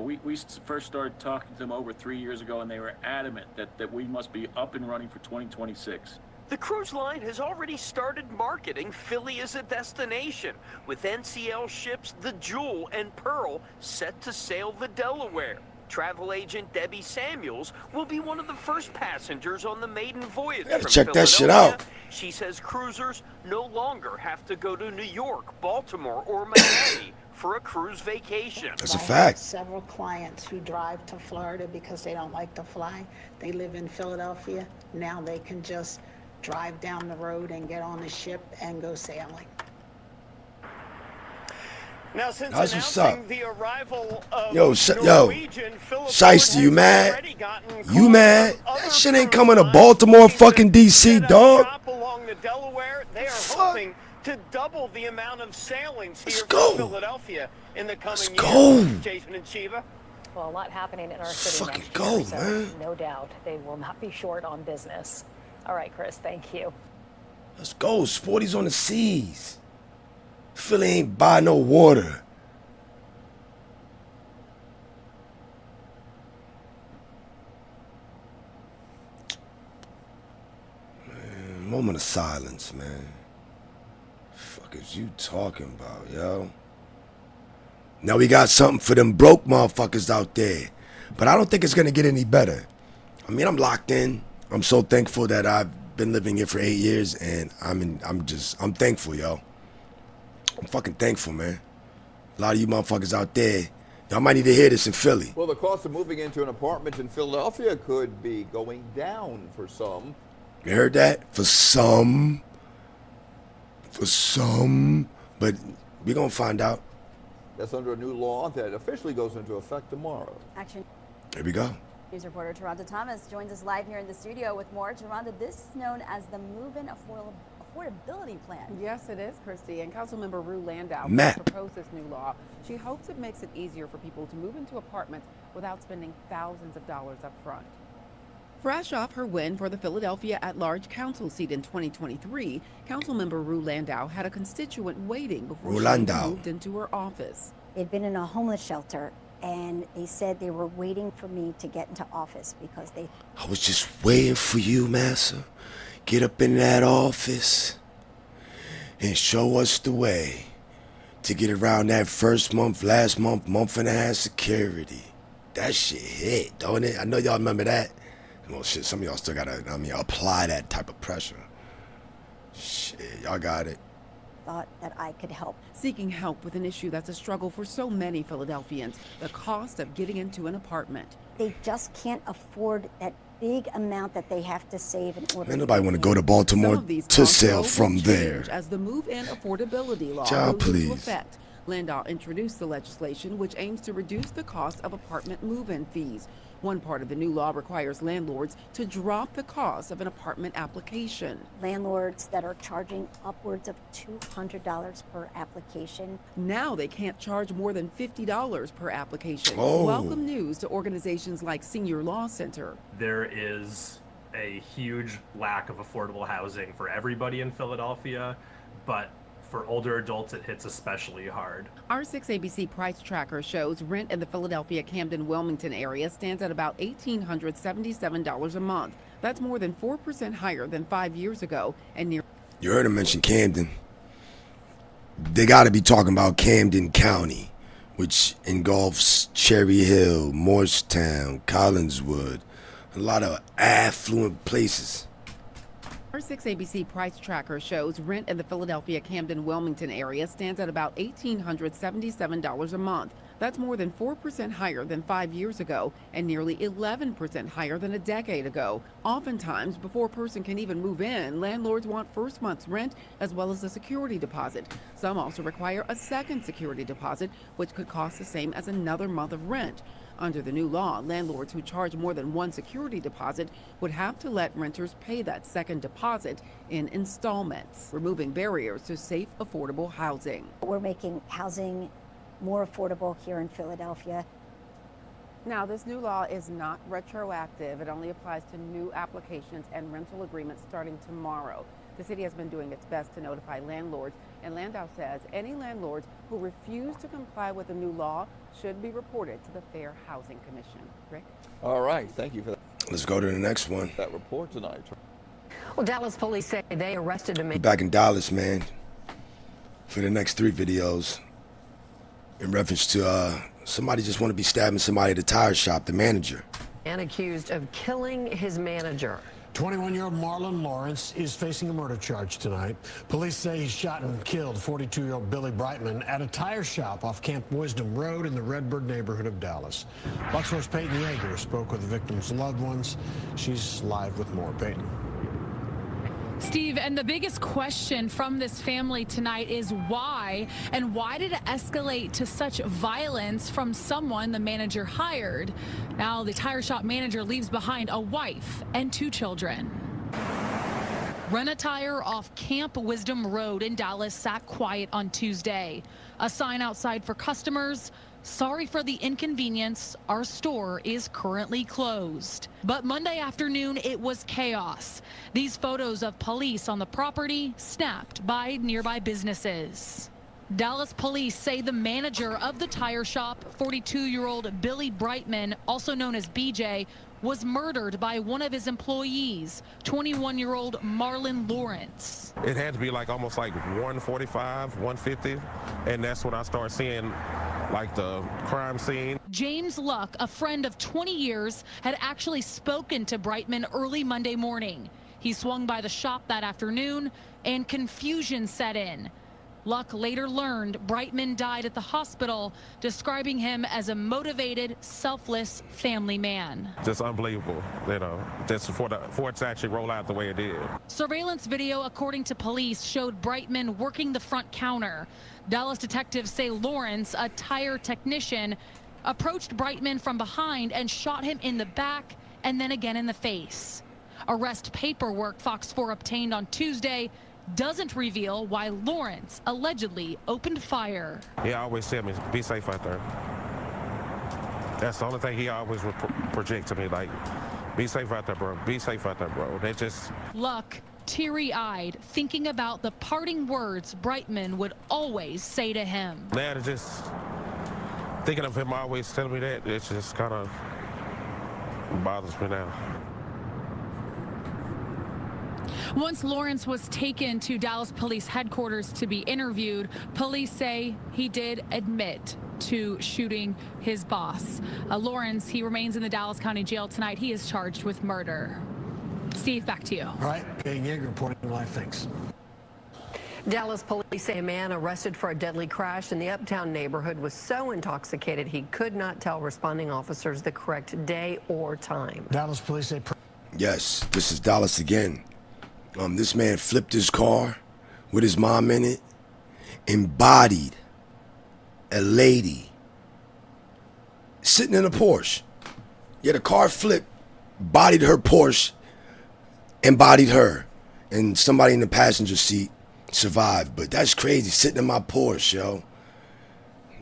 we first started talking to them over 3 years ago, and they were adamant that we must be up and running for 2026. The cruise line has already started marketing Philly as a destination, with NCL ships The Jewel and Pearl set to sail the Delaware. Travel agent Debbie Samuels will be one of the first passengers on the maiden voyage from check that shit Philadelphia. out. She says cruisers no longer have to go to New York, Baltimore, or Miami for a cruise vacation. That's a I have fact. several clients who drive to Florida because they don't like to fly. They live in Philadelphia. Now they can just drive down the road and get on a ship and go sailing. Now, since That's what's announcing up. the arrival of Yo, Shiesty, you mad? You mad? That shit ain't coming to Baltimore, fucking DC, dog. along the Delaware, they are hoping to double the amount of sailings here go. from Philadelphia in the coming go. years. Jason and Shiva. Well, a lot happening in our city fucking next go, year, so man. no doubt they will not be short on business. All right, Chris, thank you. Let's go. Sporty's on the seas. Philly ain't buy no water. Man, moment of silence, man. Fuck is you talking about, yo? Now we got something for them broke motherfuckers out there. But I don't think it's gonna get any better. I mean, I'm locked in. I'm so thankful that I've been living here for 8 years, and I'm thankful, yo. I'm fucking thankful, man. A lot of you motherfuckers out there, y'all might need to hear this in Philly. Well, the cost of moving into an apartment in Philadelphia could be going down for some. You heard that? For some. But we're gonna find out. That's under a new law that officially goes into effect tomorrow. Action Here we go. News reporter Taronda Thomas joins us live here in the studio with more. Taronda, this is known as the Move-In Affordability Plan. Yes, it is, Christy. And Councilmember Rue Landau Matt. proposed this new law. She hopes it makes it easier for people to move into apartments without spending thousands of dollars up front. Fresh off her win for the Philadelphia at-large council seat in 2023, Councilmember Rue Landau had a constituent waiting before Rue she Landau. moved into her office. They'd been in a homeless shelter, and they said they were waiting for me to get into office because they... I was just waiting for you, massa. Get up in that office and show us the way to get around that first month, last month, month and a half security. That shit hit, don't it? I know y'all remember that. Well, shit, some of y'all still gotta, apply that type of pressure. Shit, y'all got it. thought that I could help. Seeking help with an issue that's a struggle for so many Philadelphians, the cost of getting into an apartment. They just can't afford that big amount that they have to save in order. Man, nobody want to go to Baltimore to sail from there. As the move-in affordability law Job, goes into please. effect, Landau introduced the legislation which aims to reduce the cost of apartment move-in fees. One part of the new law requires landlords to drop the cost of an apartment application. Landlords that are charging upwards of $200 per application. Now they can't charge more than $50 per application. Oh. Welcome news to organizations like Senior Law Center. There is a huge lack of affordable housing for everybody in Philadelphia, but for older adults, it hits especially hard. Our 6ABC price tracker shows rent in the Philadelphia, Camden, Wilmington area stands at about $1,877 a month. That's more than 4% higher than 5 years ago and near. You heard him mention Camden. They got to be talking about Camden County, which engulfs Cherry Hill, Morristown, Collinswood, a lot of affluent places. Our 6ABC price tracker shows rent in the Philadelphia, Camden, Wilmington area stands at about $1,877 a month. That's more than 4% higher than 5 years ago and nearly 11% higher than a decade ago. Oftentimes, before a person can even move in, landlords want first month's rent as well as a security deposit. Some also require a second security deposit, which could cost the same as another month of rent. Under the new law, landlords who charge more than one security deposit would have to let renters pay that second deposit in installments, removing barriers to safe, affordable housing. We're making housing more affordable here in Philadelphia. Now, this new law is not retroactive. It only applies to new applications and rental agreements starting tomorrow. The city has been doing its best to notify landlords, and Landau says any landlords who refuse to comply with the new law should be reported to the Fair Housing Commission. Rick? All right, thank you for that. Let's go to the next one. That report tonight. Well, Dallas police say they arrested a man. Back in Dallas, man, for the next 3 videos in reference to somebody just want to be stabbing somebody at a tire shop, the manager. And accused of killing his manager. 21-year-old Marlon Lawrence is facing a murder charge tonight. Police say he shot and killed 42-year-old Billy Brightman at a tire shop off Camp Wisdom Road in the Redbird neighborhood of Dallas. Fox Peyton Yeager spoke with the victim's loved ones. She's live with more. Peyton. Steve, and the biggest question from this family tonight is why, and why did it escalate to such violence from someone the manager hired? Now the tire shop manager leaves behind a wife and 2 children. Rent-A-Tire off Camp Wisdom Road in Dallas sat quiet on Tuesday. A sign outside for customers: sorry for the inconvenience, our store is currently closed. But Monday afternoon, it was chaos. These photos of police on the property snapped by nearby businesses. Dallas police say the manager of the tire shop, 42-year-old Billy Brightman, also known as BJ, was murdered by one of his employees, 21-year-old Marlon Lawrence. It had to be almost like 1:45, 1:50, and that's when I started seeing the crime scene. James Luck, a friend of 20 years, had actually spoken to Brightman early Monday morning. He swung by the shop that afternoon and confusion set in. Luck later learned Brightman died at the hospital, describing him as a motivated, selfless family man. Just unbelievable, just for it to actually roll out the way it did. Surveillance video, according to police, showed Brightman working the front counter. Dallas detectives say Lawrence, a tire technician, approached Brightman from behind and shot him in the back and then again in the face. Arrest paperwork Fox 4 obtained on Tuesday doesn't reveal why Lawrence allegedly opened fire. He always said me, be safe out there. That's the only thing he always would project to me, be safe out there, bro. Be safe out there, bro. They just... Luck, teary-eyed, thinking about the parting words Brightman would always say to him. Now, just thinking of him always telling me that, it just kind of bothers me now. Once Lawrence was taken to Dallas Police headquarters to be interviewed, police say he did admit to shooting his boss. Lawrence, he remains in the Dallas County Jail tonight. He is charged with murder. Steve, back to you. All right, Peyton Yeager reporting live. Thanks. Dallas police say a man arrested for a deadly crash in the Uptown neighborhood was so intoxicated he could not tell responding officers the correct day or time. Dallas police say... Yes, this is Dallas again. This man flipped his car with his mom in it and bodied a lady sitting in a Porsche. Yeah, the car flipped, bodied her Porsche, and bodied her. And somebody in the passenger seat survived. But that's crazy, sitting in my Porsche, yo.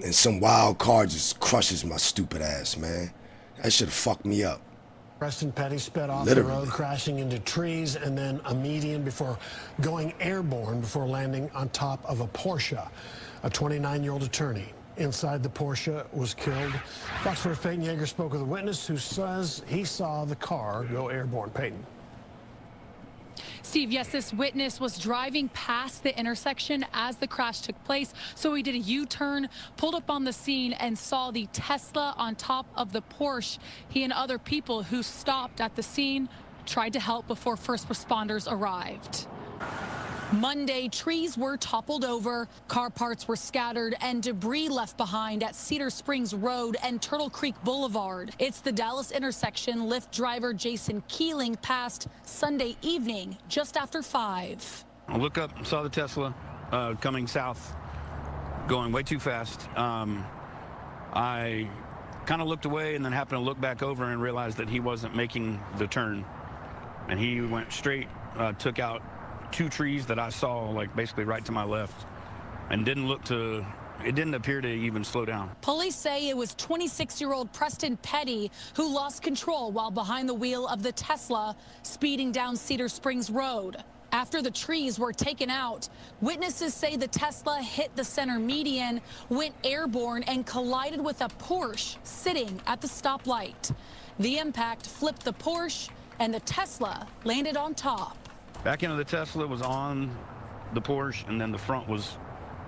And some wild car just crushes my stupid ass, man. That should have fucked me up. Preston Petty sped off Literally. the road, crashing into trees and then a median before going airborne before landing on top of a Porsche. A 29-year-old attorney inside the Porsche was killed. Fox 4's Peyton Yeager spoke with a witness who says he saw the car go airborne. Peyton. Steve, yes, this witness was driving past the intersection as the crash took place. So he did a U-turn, pulled up on the scene, and saw the Tesla on top of the Porsche. He and other people who stopped at the scene tried to help before first responders arrived. Monday, trees were toppled over, car parts were scattered, and debris left behind at Cedar Springs Road and Turtle Creek Boulevard. It's the Dallas intersection Lyft driver Jason Keeling passed Sunday evening, just after 5. I look up, saw the Tesla coming south, going way too fast. I kind of looked away and then happened to look back over and realized that he wasn't making the turn. And he went straight, took out 2 trees that I saw, basically right to my left, and it didn't appear to even slow down. Police say it was 26-year-old Preston Petty who lost control while behind the wheel of the Tesla speeding down Cedar Springs Road. After the trees were taken out, witnesses say the Tesla hit the center median, went airborne, and collided with a Porsche sitting at the stoplight. The impact flipped the Porsche, and the Tesla landed on top. Back end of the Tesla was on the Porsche, and then the front was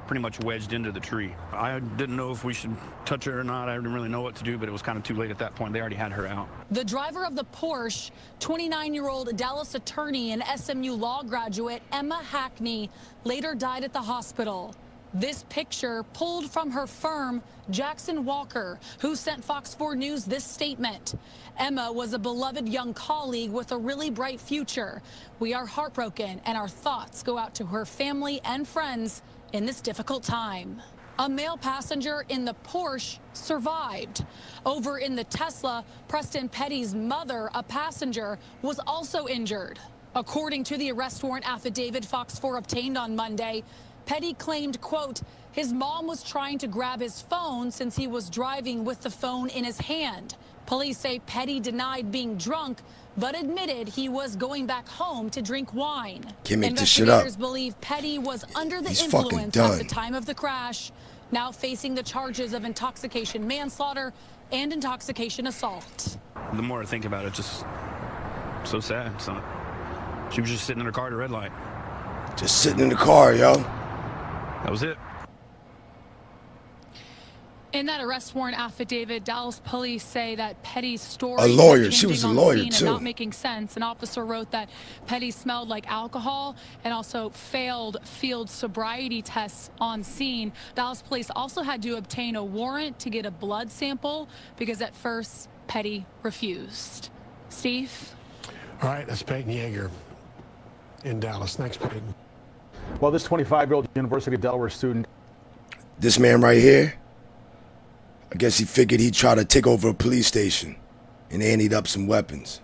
pretty much wedged into the tree. I didn't know if we should touch her or not. I didn't really know what to do, but it was kind of too late at that point. They already had her out. The driver of the Porsche, 29-year-old Dallas attorney and SMU law graduate Emma Hackney, later died at the hospital. This picture pulled from her firm, Jackson Walker, who sent Fox 4 News this statement. Emma was a beloved young colleague with a really bright future. We are heartbroken, and our thoughts go out to her family and friends in this difficult time. A male passenger in the Porsche survived. Over in the Tesla, Preston Petty's mother, a passenger, was also injured. According to the arrest warrant affidavit Fox 4 obtained on Monday, Petty claimed, quote, his mom was trying to grab his phone since he was driving with the phone in his hand. Police say Petty denied being drunk, but admitted he was going back home to drink wine. Can't make this shit up. Investigators believe Petty was under the He's fucking influence at the done. time of the crash, now facing the charges of intoxication manslaughter and intoxication assault. The more I think about it, just so sad. So she was just sitting in her car at a red light. Just sitting in the car, yo. That was it. In that arrest warrant affidavit, Dallas police say that Petty's story A lawyer. kept She was changing a on lawyer, scene too. and not making sense. An officer wrote that Petty smelled like alcohol and also failed field sobriety tests on scene. Dallas police also had to obtain a warrant to get a blood sample because at first Petty refused. Steve? All right, that's Peyton Yeager in Dallas. Thanks, Peyton. Well, this 25-year-old University of Delaware student. This man right here, I guess he figured he'd try to take over a police station and anteed up some weapons.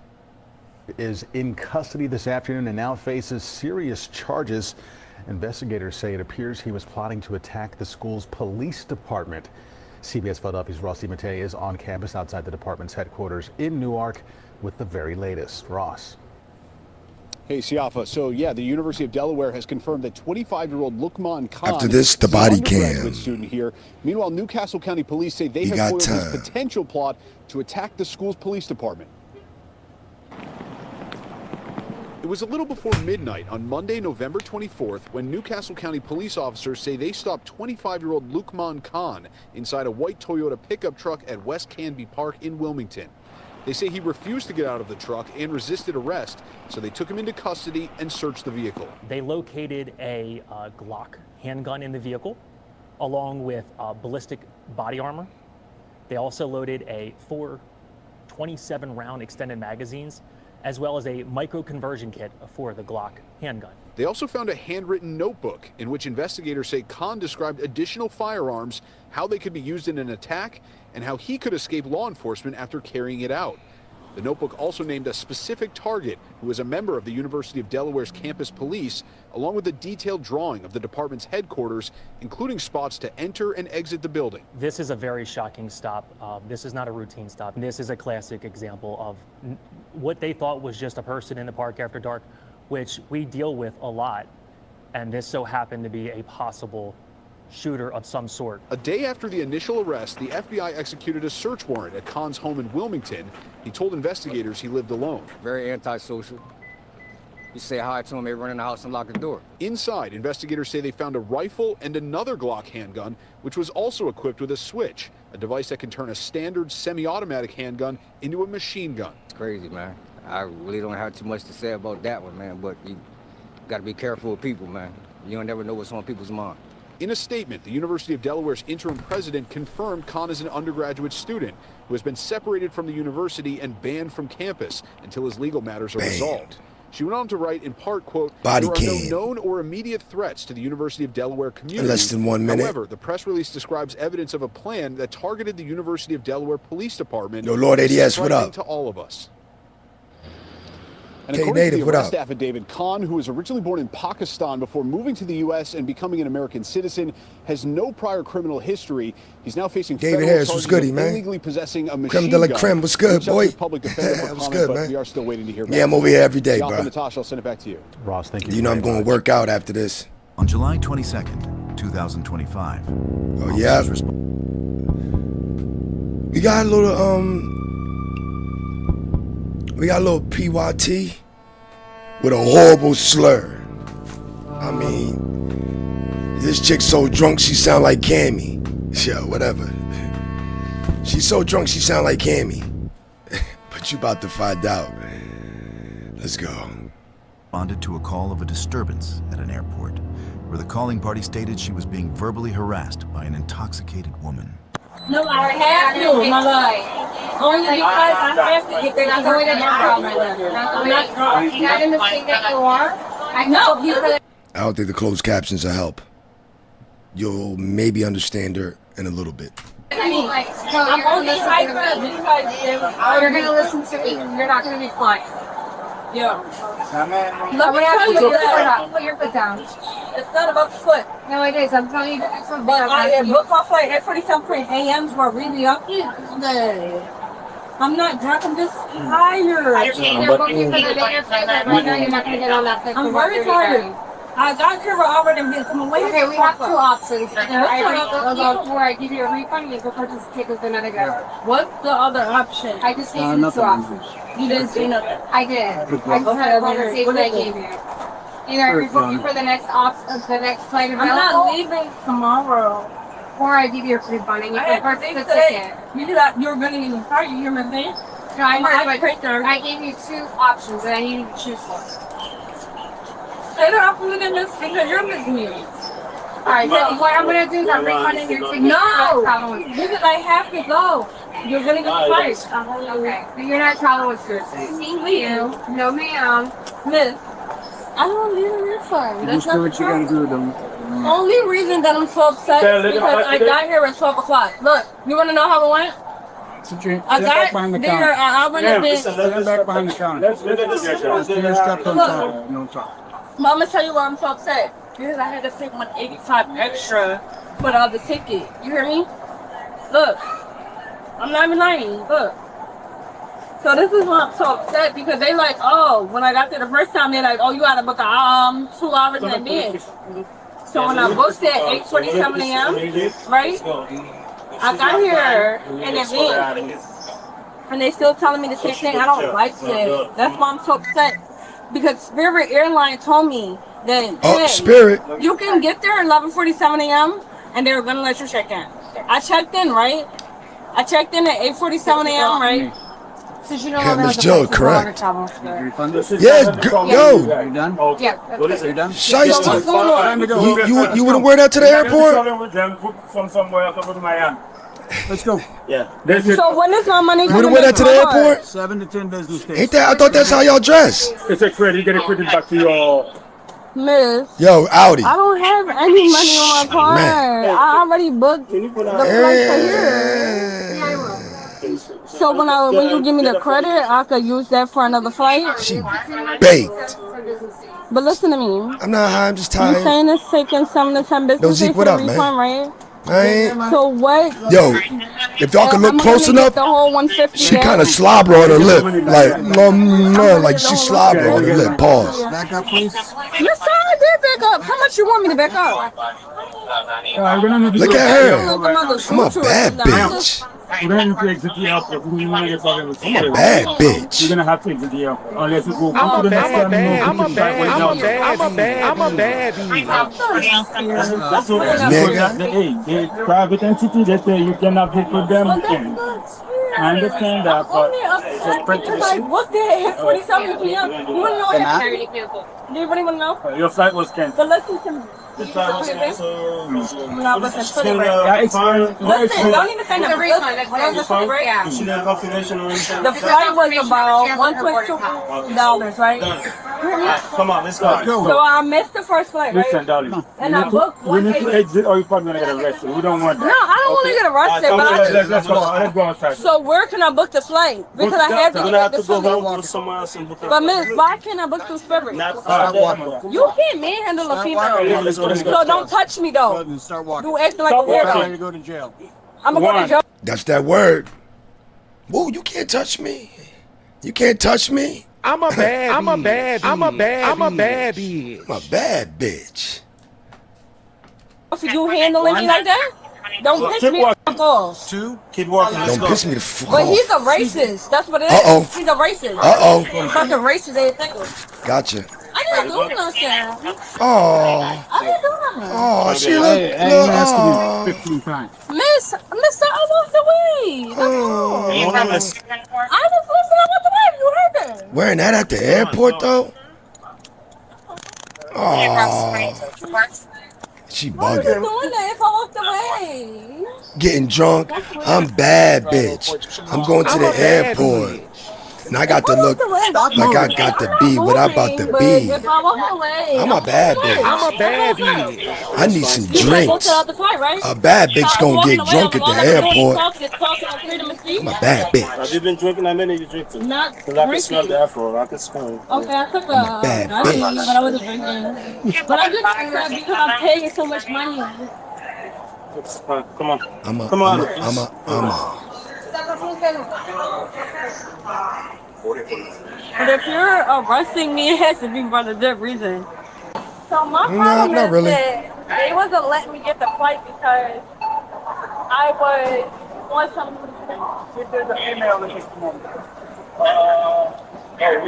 Is in custody this afternoon and now faces serious charges. Investigators say it appears he was plotting to attack the school's police department. CBS Philadelphia's Ross DiMattei is on campus outside the department's headquarters in Newark with the very latest. Ross. Hey, Siafa. So, yeah, the University of Delaware has confirmed that 25-year-old Lukman Khan After this, the is body an undergraduate cam. student here. Meanwhile, Newcastle County Police say they He have got foiled this time. potential plot to attack the school's police department. It was a little before midnight on Monday, November 24th, when Newcastle County police officers say they stopped 25-year-old Lukman Khan inside a white Toyota pickup truck at West Canby Park in Wilmington. They say he refused to get out of the truck and resisted arrest, so they took him into custody and searched the vehicle. They located a Glock handgun in the vehicle, along with ballistic body armor. They also loaded 4 27-round extended magazines, as well as a micro-conversion kit for the Glock handgun. They also found a handwritten notebook in which investigators say Khan described additional firearms, how they could be used in an attack, and how he could escape law enforcement after carrying it out. The notebook also named a specific target who was a member of the University of Delaware's campus police, along with a detailed drawing of the department's headquarters, including spots to enter and exit the building. This is a very shocking stop. This is not a routine stop. This is a classic example of what they thought was just a person in the park after dark, which we deal with a lot, and this so happened to be a possible shooter of some sort. A day after the initial arrest, the FBI executed a search warrant at Khan's home in Wilmington. He told investigators he lived alone. Very antisocial. You say hi to him, they run in the house and lock the door. Inside, investigators say they found a rifle and another Glock handgun, which was also equipped with a switch, a device that can turn a standard semi-automatic handgun into a machine gun. It's crazy, man. I really don't have too much to say about that one, man, but you got to be careful with people, man. You don't never know what's on people's mind. In a statement, the University of Delaware's interim president confirmed Khan is an undergraduate student who has been separated from the university and banned from campus until his legal matters are resolved. She went on to write, in part, quote, Body there are cam. no known or immediate threats to the University of Delaware community. Less than 1 minute. However, the press release describes evidence of a plan that targeted the University of Delaware Police Department. Yo, Lord This is ADS, what frightening up? to all of us. And K according Native, to what the arrest up? affidavit, Khan, who was originally born in Pakistan before moving to the U.S. and becoming an American citizen, has no prior criminal history. He's now facing David federal Harris, what's charges goody, of man? illegally possessing a machine Creme de la gun. creme, what's good, Reached out to boy? his public defender for What's comment, good, but man? we are still waiting to hear back. Yeah, I'm over here every day, Siafa bro. and Natasha, I'll send it back to you. Ross, thank you. You know I'm going to work out after this. On July 22nd, 2025. Oh, yeah. We got a little PYT with a horrible slur. I mean, This chick's so drunk she sound like Cammy. Yeah, whatever. She's so drunk she sound like Cammy. But you about to find out. Let's go. Responded to a call of a disturbance at an airport, where the calling party stated she was being verbally harassed by an intoxicated woman. No, I have to, my love. Only because I have to. If they're not going to problem, I'm not drunk. You not in the state that you are? I know. I don't think the closed captions will help. You'll maybe understand her in a little bit. I mean, I'm only hyper because you're going to listen to me. You're not going to be quiet. Yeah. Let me tell you put your foot down. It's not about the foot. No, it is. I'm telling you to do something. But I booked my flight at 47 a.m. for really up today. I'm not drunk. I'm just tired. They're booking for the day right now. You're not going to get on that flight. I'm very tired. I got here already. Okay, we have two options. Before I give you a refund, you can purchase a ticket with another guy. What's the other option? I just gave you the two options. You didn't say nothing. I did. I just had a conversation I gave you. Either I can book you for the next flight available. I'm not leaving tomorrow. Or I give you a refund and you can purchase the ticket. You're going to get in car. You hear me saying? No, I gave you two options and I need you to choose one. Set up with in this because you're missing me. Alright, so what I'm gonna do is I'm refunding your ticket. No! Because I have to go. You're gonna get the price. Okay. But you're not traveling with Thursday. You? No, ma'am. Miss, I don't need a refund. That's not what you gotta do though. Only reason that I'm so upset is because I got here at 12 o'clock. Look, you wanna know how it went? I got there an hour and a bit. Stand back behind the counter. Look. I'm gonna tell you why I'm so upset. Because I had to take 185 extra for the other ticket. You hear me? Look, I'm not even lying. Look. So this is why I'm so upset because they like, oh, when I got there the first time, they're like, oh, you gotta book a 2 hours in advance. So when I booked at 8:47 a.m., right? I got here in advance, and they still telling me the same thing. I don't like it. That's why I'm so upset. Because Spirit Airline told me that hey, Spirit, you can get there at 11:47 a.m. and they were gonna let you check in. I checked in, right? I checked in at 8:47 a.m. right? Since you know yeah, Miss Joe, correct. Yeah, yo. You done? Yeah. What is it? Done? Shiesty. You wouldn't wear that to the airport? Let's go. Yeah. So when is my money You coming? wouldn't wear that to the airport? 7 to 10 business days. Ain't that? I thought that's how y'all dress. It's a credit. You get a credit back to your. Miss. Yo, Audi. I don't have any money on my card. I already booked the flight for here. So when you give me the credit, I could use that for another flight. She baked. But listen to me. I'm not high. I'm just You tired. saying it's taking 7 to 10 business days for what the up, man? refund, right? Man. So what? Yo, if y'all can look close enough, the whole 150 she kind of slobber on her lip, like she slobber on her lip. Pause. Back up, please. Yes, sir, I did back up. How much you want me to back up? Look at her. I'm a bad bitch. We're going to have to exit the airport. I'm a bad bitch. You're going to have to exit the airport. Unless you go I'm to a the next terminal. I'm a bad. That's what the private entity, they say you cannot book with them. I understand that, but just print the Like, what the heck? 47 p.m. You want to know what happened? Do you really want to know? Your flight was canceled. But listen to me. The flight was canceled. No, listen, put it right. Listen, don't even say the refund. That's the right. The flight was about $1.2, right? Come on, let's go. So I missed the first flight, right? Listen, darling. And I booked we need to exit or you're probably going to get arrested. We don't want that. No, I don't want to get arrested, but Let's go. Let's go outside. So where can I book the flight? Because I have to get the go somewhere else and book it. But miss, why can't I book through Spirit? You can't manhandle a female. So don't touch me though. Start walking. You acting like a weirdo. You go to jail. I'm gonna go to jail. That's that word. Whoa, you can't touch me. You can't touch me. I'm a bad bitch. I'm a bad bitch. If you handling me like that, don't piss me the fuck off. Keep walking. Don't piss me the fuck But off. he's a racist. That's what it is. Uh-oh. He's a racist. Uh-oh. Fucking racist, they think. Gotcha. I didn't do nothing. Oh. I didn't do nothing. Oh, she look. I ain't asking you 15 times. Mister, I walked away. That's all. I just listen. I walked away. You heard that. Wearing that at the airport though? Oh. She I was bugging. just doing that if I walked away. Getting drunk. I'm bad, bitch. I'm going to the airport. And I got to look like I got to be what I'm about to be. If I walked away, I'm a bad bitch. I'm a bad bitch. I need some You drinks. booked out the flight, right? A bad bitch gonna get drunk at the airport. I'm a bad bitch. Have you been drinking? How many you drinking? Not Because I can smell the afro. I can smell it. Okay, I took I'm a bad bitch. but I wasn't drinking. But I'm just drinking because I'm paying so much money. Come on. I'm a. But if you're arresting me, it has to be for a good reason. So my No, problem not is really. that they wasn't letting me get the flight because I was on some. There's an email in this moment. We have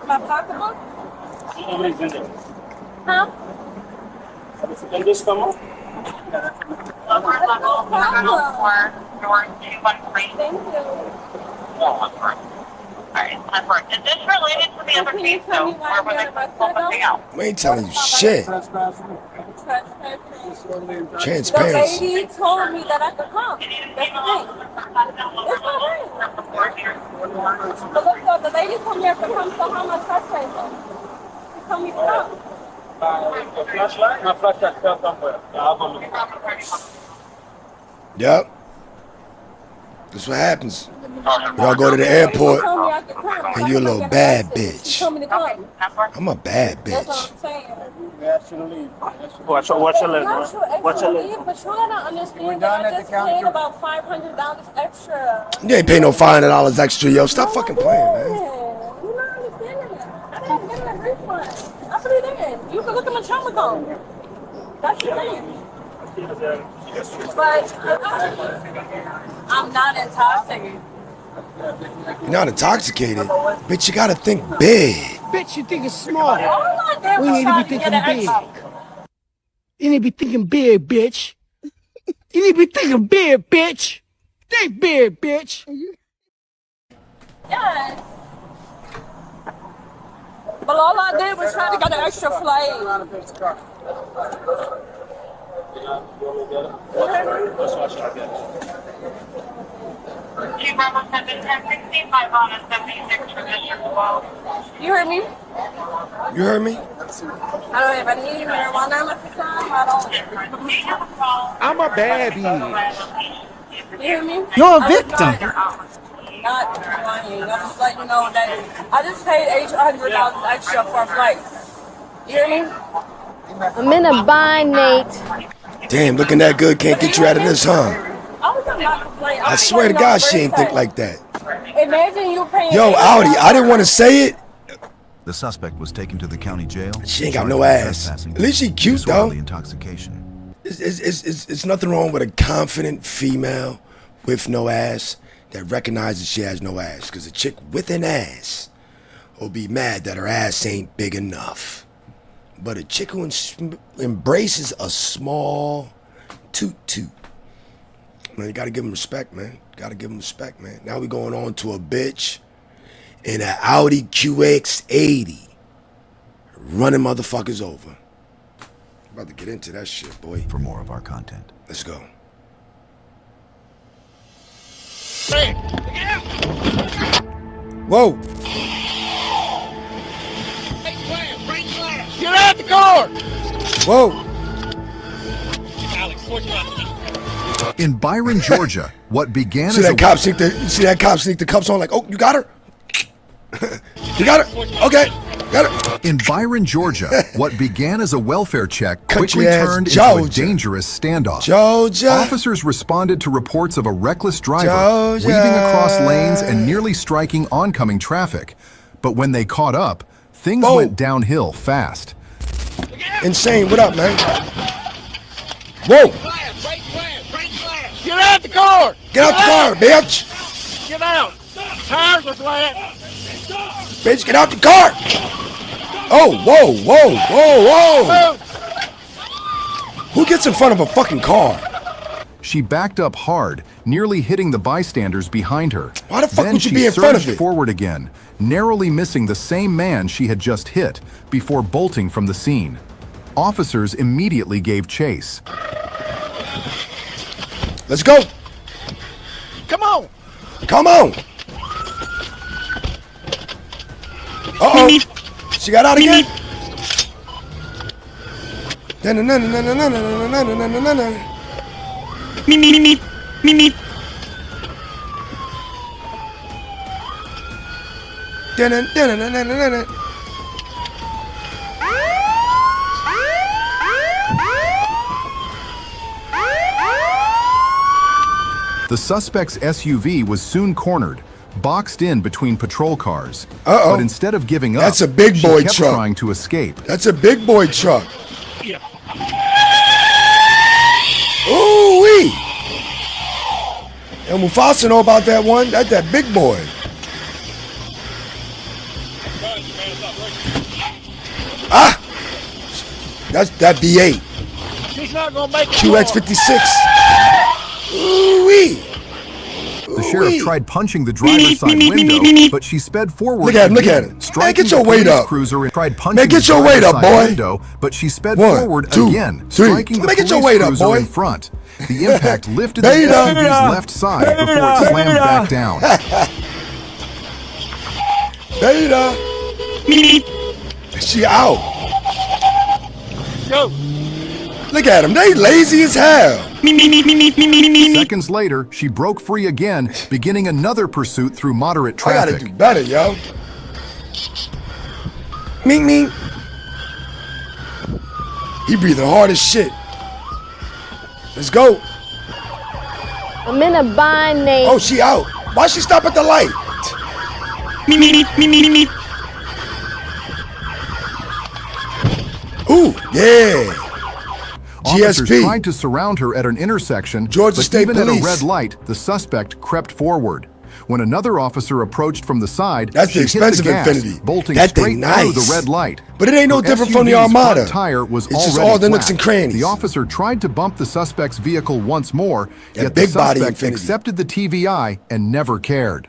My pocketbook? Nobody's in there. Huh? Can this come up? Is this related to the other case though, or was it something else? We ain't telling you shit. Transparency. The lady told me that I could come. That's the thing. It's not right. But look, so the lady told me I could come, so how much trespassing? She told me to come. Your flashlight? My flashlight fell somewhere. I'll go look. Yep. That's what happens. Y'all go to the airport and you're a little bad bitch. She told me to come. I'm a bad That's bitch. what I'm saying. We asked you to leave. Watch your leg, Not sure man. Watch your leg. extra, but y'all don't understand that I just paid about $500 extra. You ain't paying no $500 extra, yo. Stop fucking playing, man. You're not understanding that. I didn't get a refund. I put it in. You can look at my trauma code. That's the thing. But I'm not intoxicated. You're not intoxicated. Bitch, you gotta think big. Bitch, you think it's small. All I did We was need to try be to get thinking an big. extra. You need to be thinking big, bitch. You need to be thinking big, bitch. Think big, bitch. Yes. But all I did was try to get an extra flight. You heard me? You heard me? I don't have any marijuana at the time. I don't. I'm a bad bitch. You hear me? You're a victim. Not lying. I'm just letting you know that I just paid $800 extra for a flight. You hear me? I'm in a bind, Nate. Damn, looking that good can't get you out of this, huh? I was not complaining. I swear to God, she ain't think like that. Imagine you paying. Yo, Audi, I didn't want to say it. The suspect was taken to the county jail. She ain't got no ass. At least she cute, though. Intoxication. It's nothing wrong with a confident female with no ass that recognizes she has no ass. Because a chick with an ass will be mad that her ass ain't big enough. But a chick who embraces a small toot-toot, man, you gotta give him respect, man. Gotta give him respect, man. Now we going on to a bitch in an Audi QX80 running motherfuckers over. About to get into that shit, boy. For more of our content, let's go. Whoa. Get out the car! Whoa. in Byron, Georgia, what began See as that cop sneak the cups on like, oh, you got her? You got her? Okay. Got her. In Byron, Georgia, what began as a welfare check Country quickly ass turned into Georgia. a dangerous standoff. Georgia. Officers responded to reports of a reckless driver Georgia. weaving across lanes and nearly striking oncoming traffic. But when they caught up, things went downhill fast. Insane. What up, man? Whoa. Get out the car! Get out the car, bitch! Get out! Tires are flat! Bitch, get out the car! Oh, whoa, whoa, whoa, whoa! Who gets in front of a fucking car? She backed up hard, nearly hitting the bystanders behind her. Why the fuck then would you be in front of surged it? forward again, narrowly missing the same man she had just hit before bolting from the scene. Officers immediately gave chase. Let's go! Come on! Come on! Uh-oh! She got out again? Me. The suspect's SUV was soon cornered, boxed in between patrol cars. Uh-oh. But instead of giving up, That's a big boy she kept truck. trying to escape. That's a big boy truck. Ooh-wee! And Mufasa know about that one. That's that big boy. Ah! That's that V8. She's not gonna make it. QX56. Ooh-wee! The sheriff tried punching the driver's side window, but she sped forward. Look at him, look again, at him. Man, striking get your the weight police up. cruiser and tried punching Man, get the your weight driver's up, side boy. window, but she sped 1, forward 2, again, 3. striking the Man, get police your weight up, cruiser boy. in front. The impact lifted the Beta. SUV's left side before it slammed back down. Beta. She out. Go. Look at them. They lazy as hell. Seconds later, she broke free again, beginning another pursuit through moderate I traffic. gotta do better, yo. Ming. He breathing hard as shit. Let's go. I'm in a bind, Nate. Oh, she out. Why she stop at the light? Ooh, yeah. Officers GSP. tried to surround her at an intersection, Georgia but State even Police. at a red light, the suspect crept forward. When another officer approached from the side, That's the she hit expensive the gas, Infinity. bolting That straight thing through nice. the red light. But it ain't no Her different from the SUV's front Armada. tire was It's just already all the flat. nooks and crannies. The officer tried to bump the suspect's vehicle once more, That yet the big body suspect Infinity. accepted the TVI and never cared.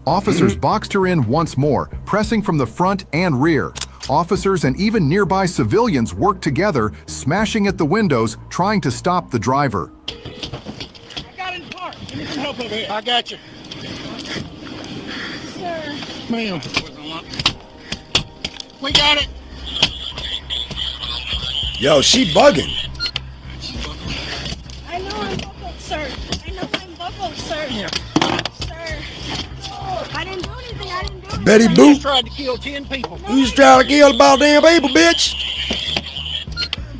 Officers boxed her in once more, pressing from the front and rear. Officers and even nearby civilians worked together, smashing at the windows, trying to stop the driver. I got in the car. Give me some help over here. I got you. Sir. Ma'am. We got it. Yo, she bugging. I know I'm buckled, sir. I know I'm buckled, sir. Yeah. Sir. I didn't do anything. I didn't do anything. Betty You Boop. just tried to kill 10 people. You just trying to kill about damn people, bitch.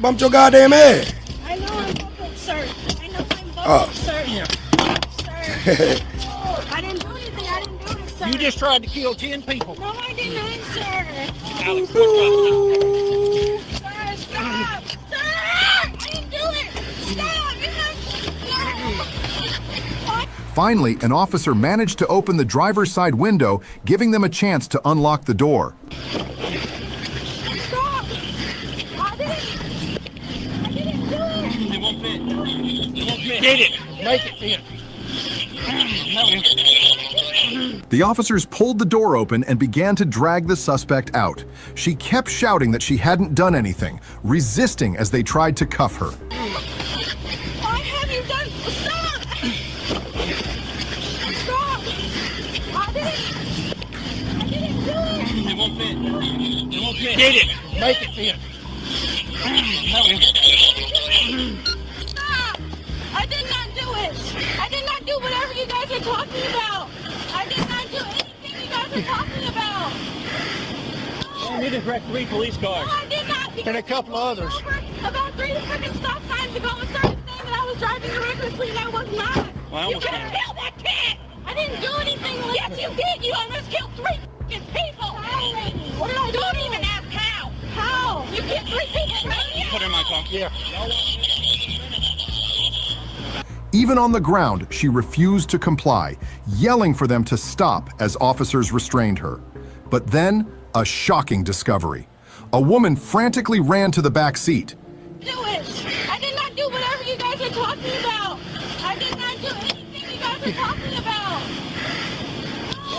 Bumped your goddamn head. I know I'm buckled, sir. I know I'm buckled, Oh. sir. Yeah. Sir. I didn't do anything. I didn't do it, sir. You just tried to kill 10 people. No, I did not, sir. Alex, Sir, stop. Sir, I didn't do it. Stop. Finally, an officer managed to open the driver's side window, giving them a chance to unlock the door. Stop. I didn't do it. It won't fit. It won't fit. Get it. Make it fit. The officers pulled the door open and began to drag the suspect out. She kept shouting that she hadn't done anything, resisting as they tried to cuff her. Why have you done? Stop. Stop. I didn't do it. It won't fit. It won't fit. Get it. Make it fit. Stop. I did not do you guys are talking about. I did not do anything you guys are talking about. I need to direct 3 police cars. No, I did not. And a couple others. About 3 freaking stop signs ago and started saying that I was driving recklessly and I was not. Well, You couldn't kill that kid. I didn't do anything. Yes, you did. You almost killed 3 freaking people. What did I do? Don't even ask how. How? You killed 3 people. Put her in my car. Yeah. Even on the ground, she refused to comply, yelling for them to stop as officers restrained her. But then, a shocking discovery. A woman frantically ran to the back seat. Do it. I did not do whatever you guys are talking about. I did not do anything you guys are talking about.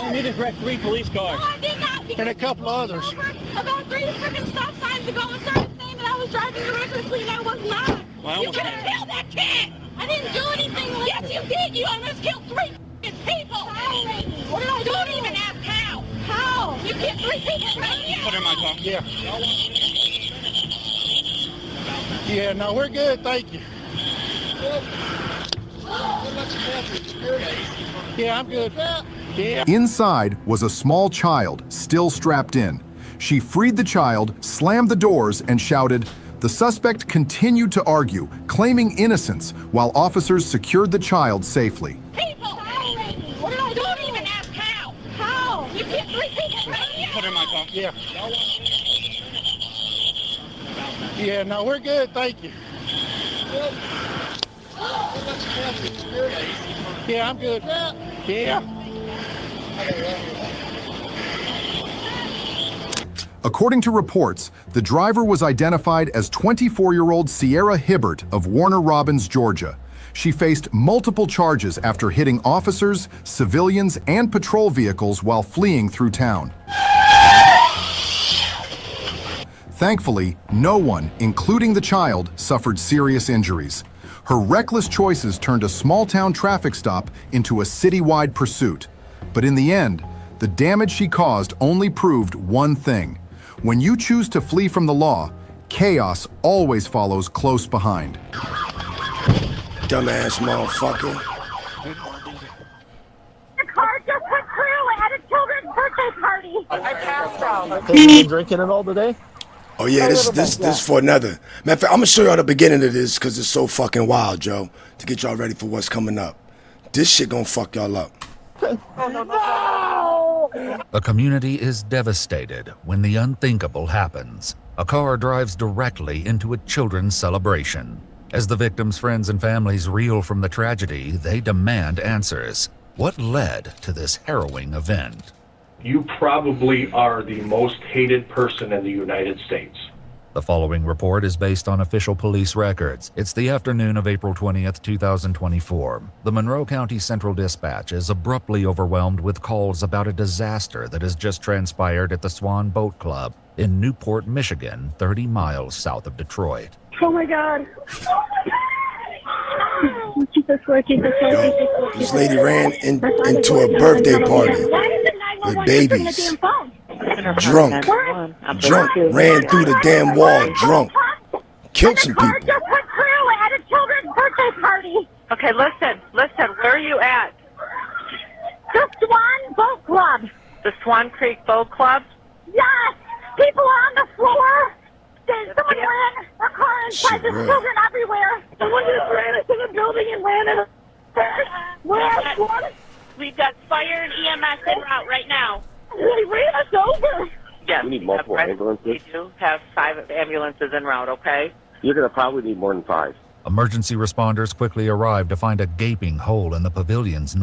I need to direct 3 police cars. No, I did not. And a couple others. About 3 freaking stop signs ago and started saying that I was driving recklessly and I was not. Well, You couldn't kill that kid. I didn't do anything. Yes, you did. You almost killed 3 freaking people. What did I do? Don't even ask how. How? You killed 3 people. Put her in my car. Yeah. Yeah, no, we're good. Thank you. Yeah, I'm good. Yeah. Inside was a small child, still strapped in. She freed the child, slammed the doors, and shouted. The suspect continued to argue, claiming innocence, while officers secured the child safely. People. What did I do? Don't even ask how. How? You killed 3 people. Put her in my car. Yeah. Yeah, no, we're good. Thank you. Yeah, I'm good. Yeah. According to reports, the driver was identified as 24-year-old Sierra Hibbert of Warner Robins, Georgia. She faced multiple charges after hitting officers, civilians, and patrol vehicles while fleeing through town. Thankfully, no one, including the child, suffered serious injuries. Her reckless choices turned a small-town traffic stop into a citywide pursuit. But in the end, the damage she caused only proved one thing. When you choose to flee from the law, chaos always follows close behind. Dumbass motherfucker. The car just went through at a children's birthday party. I passed out. Have you been drinking it all today? Oh yeah, this for another. Matter of fact, I'm gonna show y'all the beginning of this because it's so fucking wild, Joe. To get y'all ready for what's coming up. This shit gonna fuck y'all up. A community is devastated when the unthinkable happens. A car drives directly into a children's celebration. As the victims' friends and families reel from the tragedy, they demand answers. What led to this harrowing event? You probably are the most hated person in the United States. The following report is based on official police records. It's the afternoon of April 20th, 2024. The Monroe County Central Dispatch is abruptly overwhelmed with calls about a disaster that has just transpired at the Swan Boat Club in Newport, Michigan, 30 miles south of Detroit. Oh my God. This lady ran into a birthday party with babies. Drunk, ran through the damn wall, drunk, killed some people. Just went through at a children's birthday party. Okay, listen, where are you at? The Swan Boat Club. The Swan Creek Boat Club? Yes, people are on the floor. Someone ran a car inside. There's children everywhere. Someone just ran into the building and ran in. We've got fire and EMS en route right now. They ran us over. Yes, we need multiple ambulances. We do have 5 ambulances en route, okay? You're going to probably need more than 5. Emergency responders quickly arrived to find a gaping hole in the pavilion's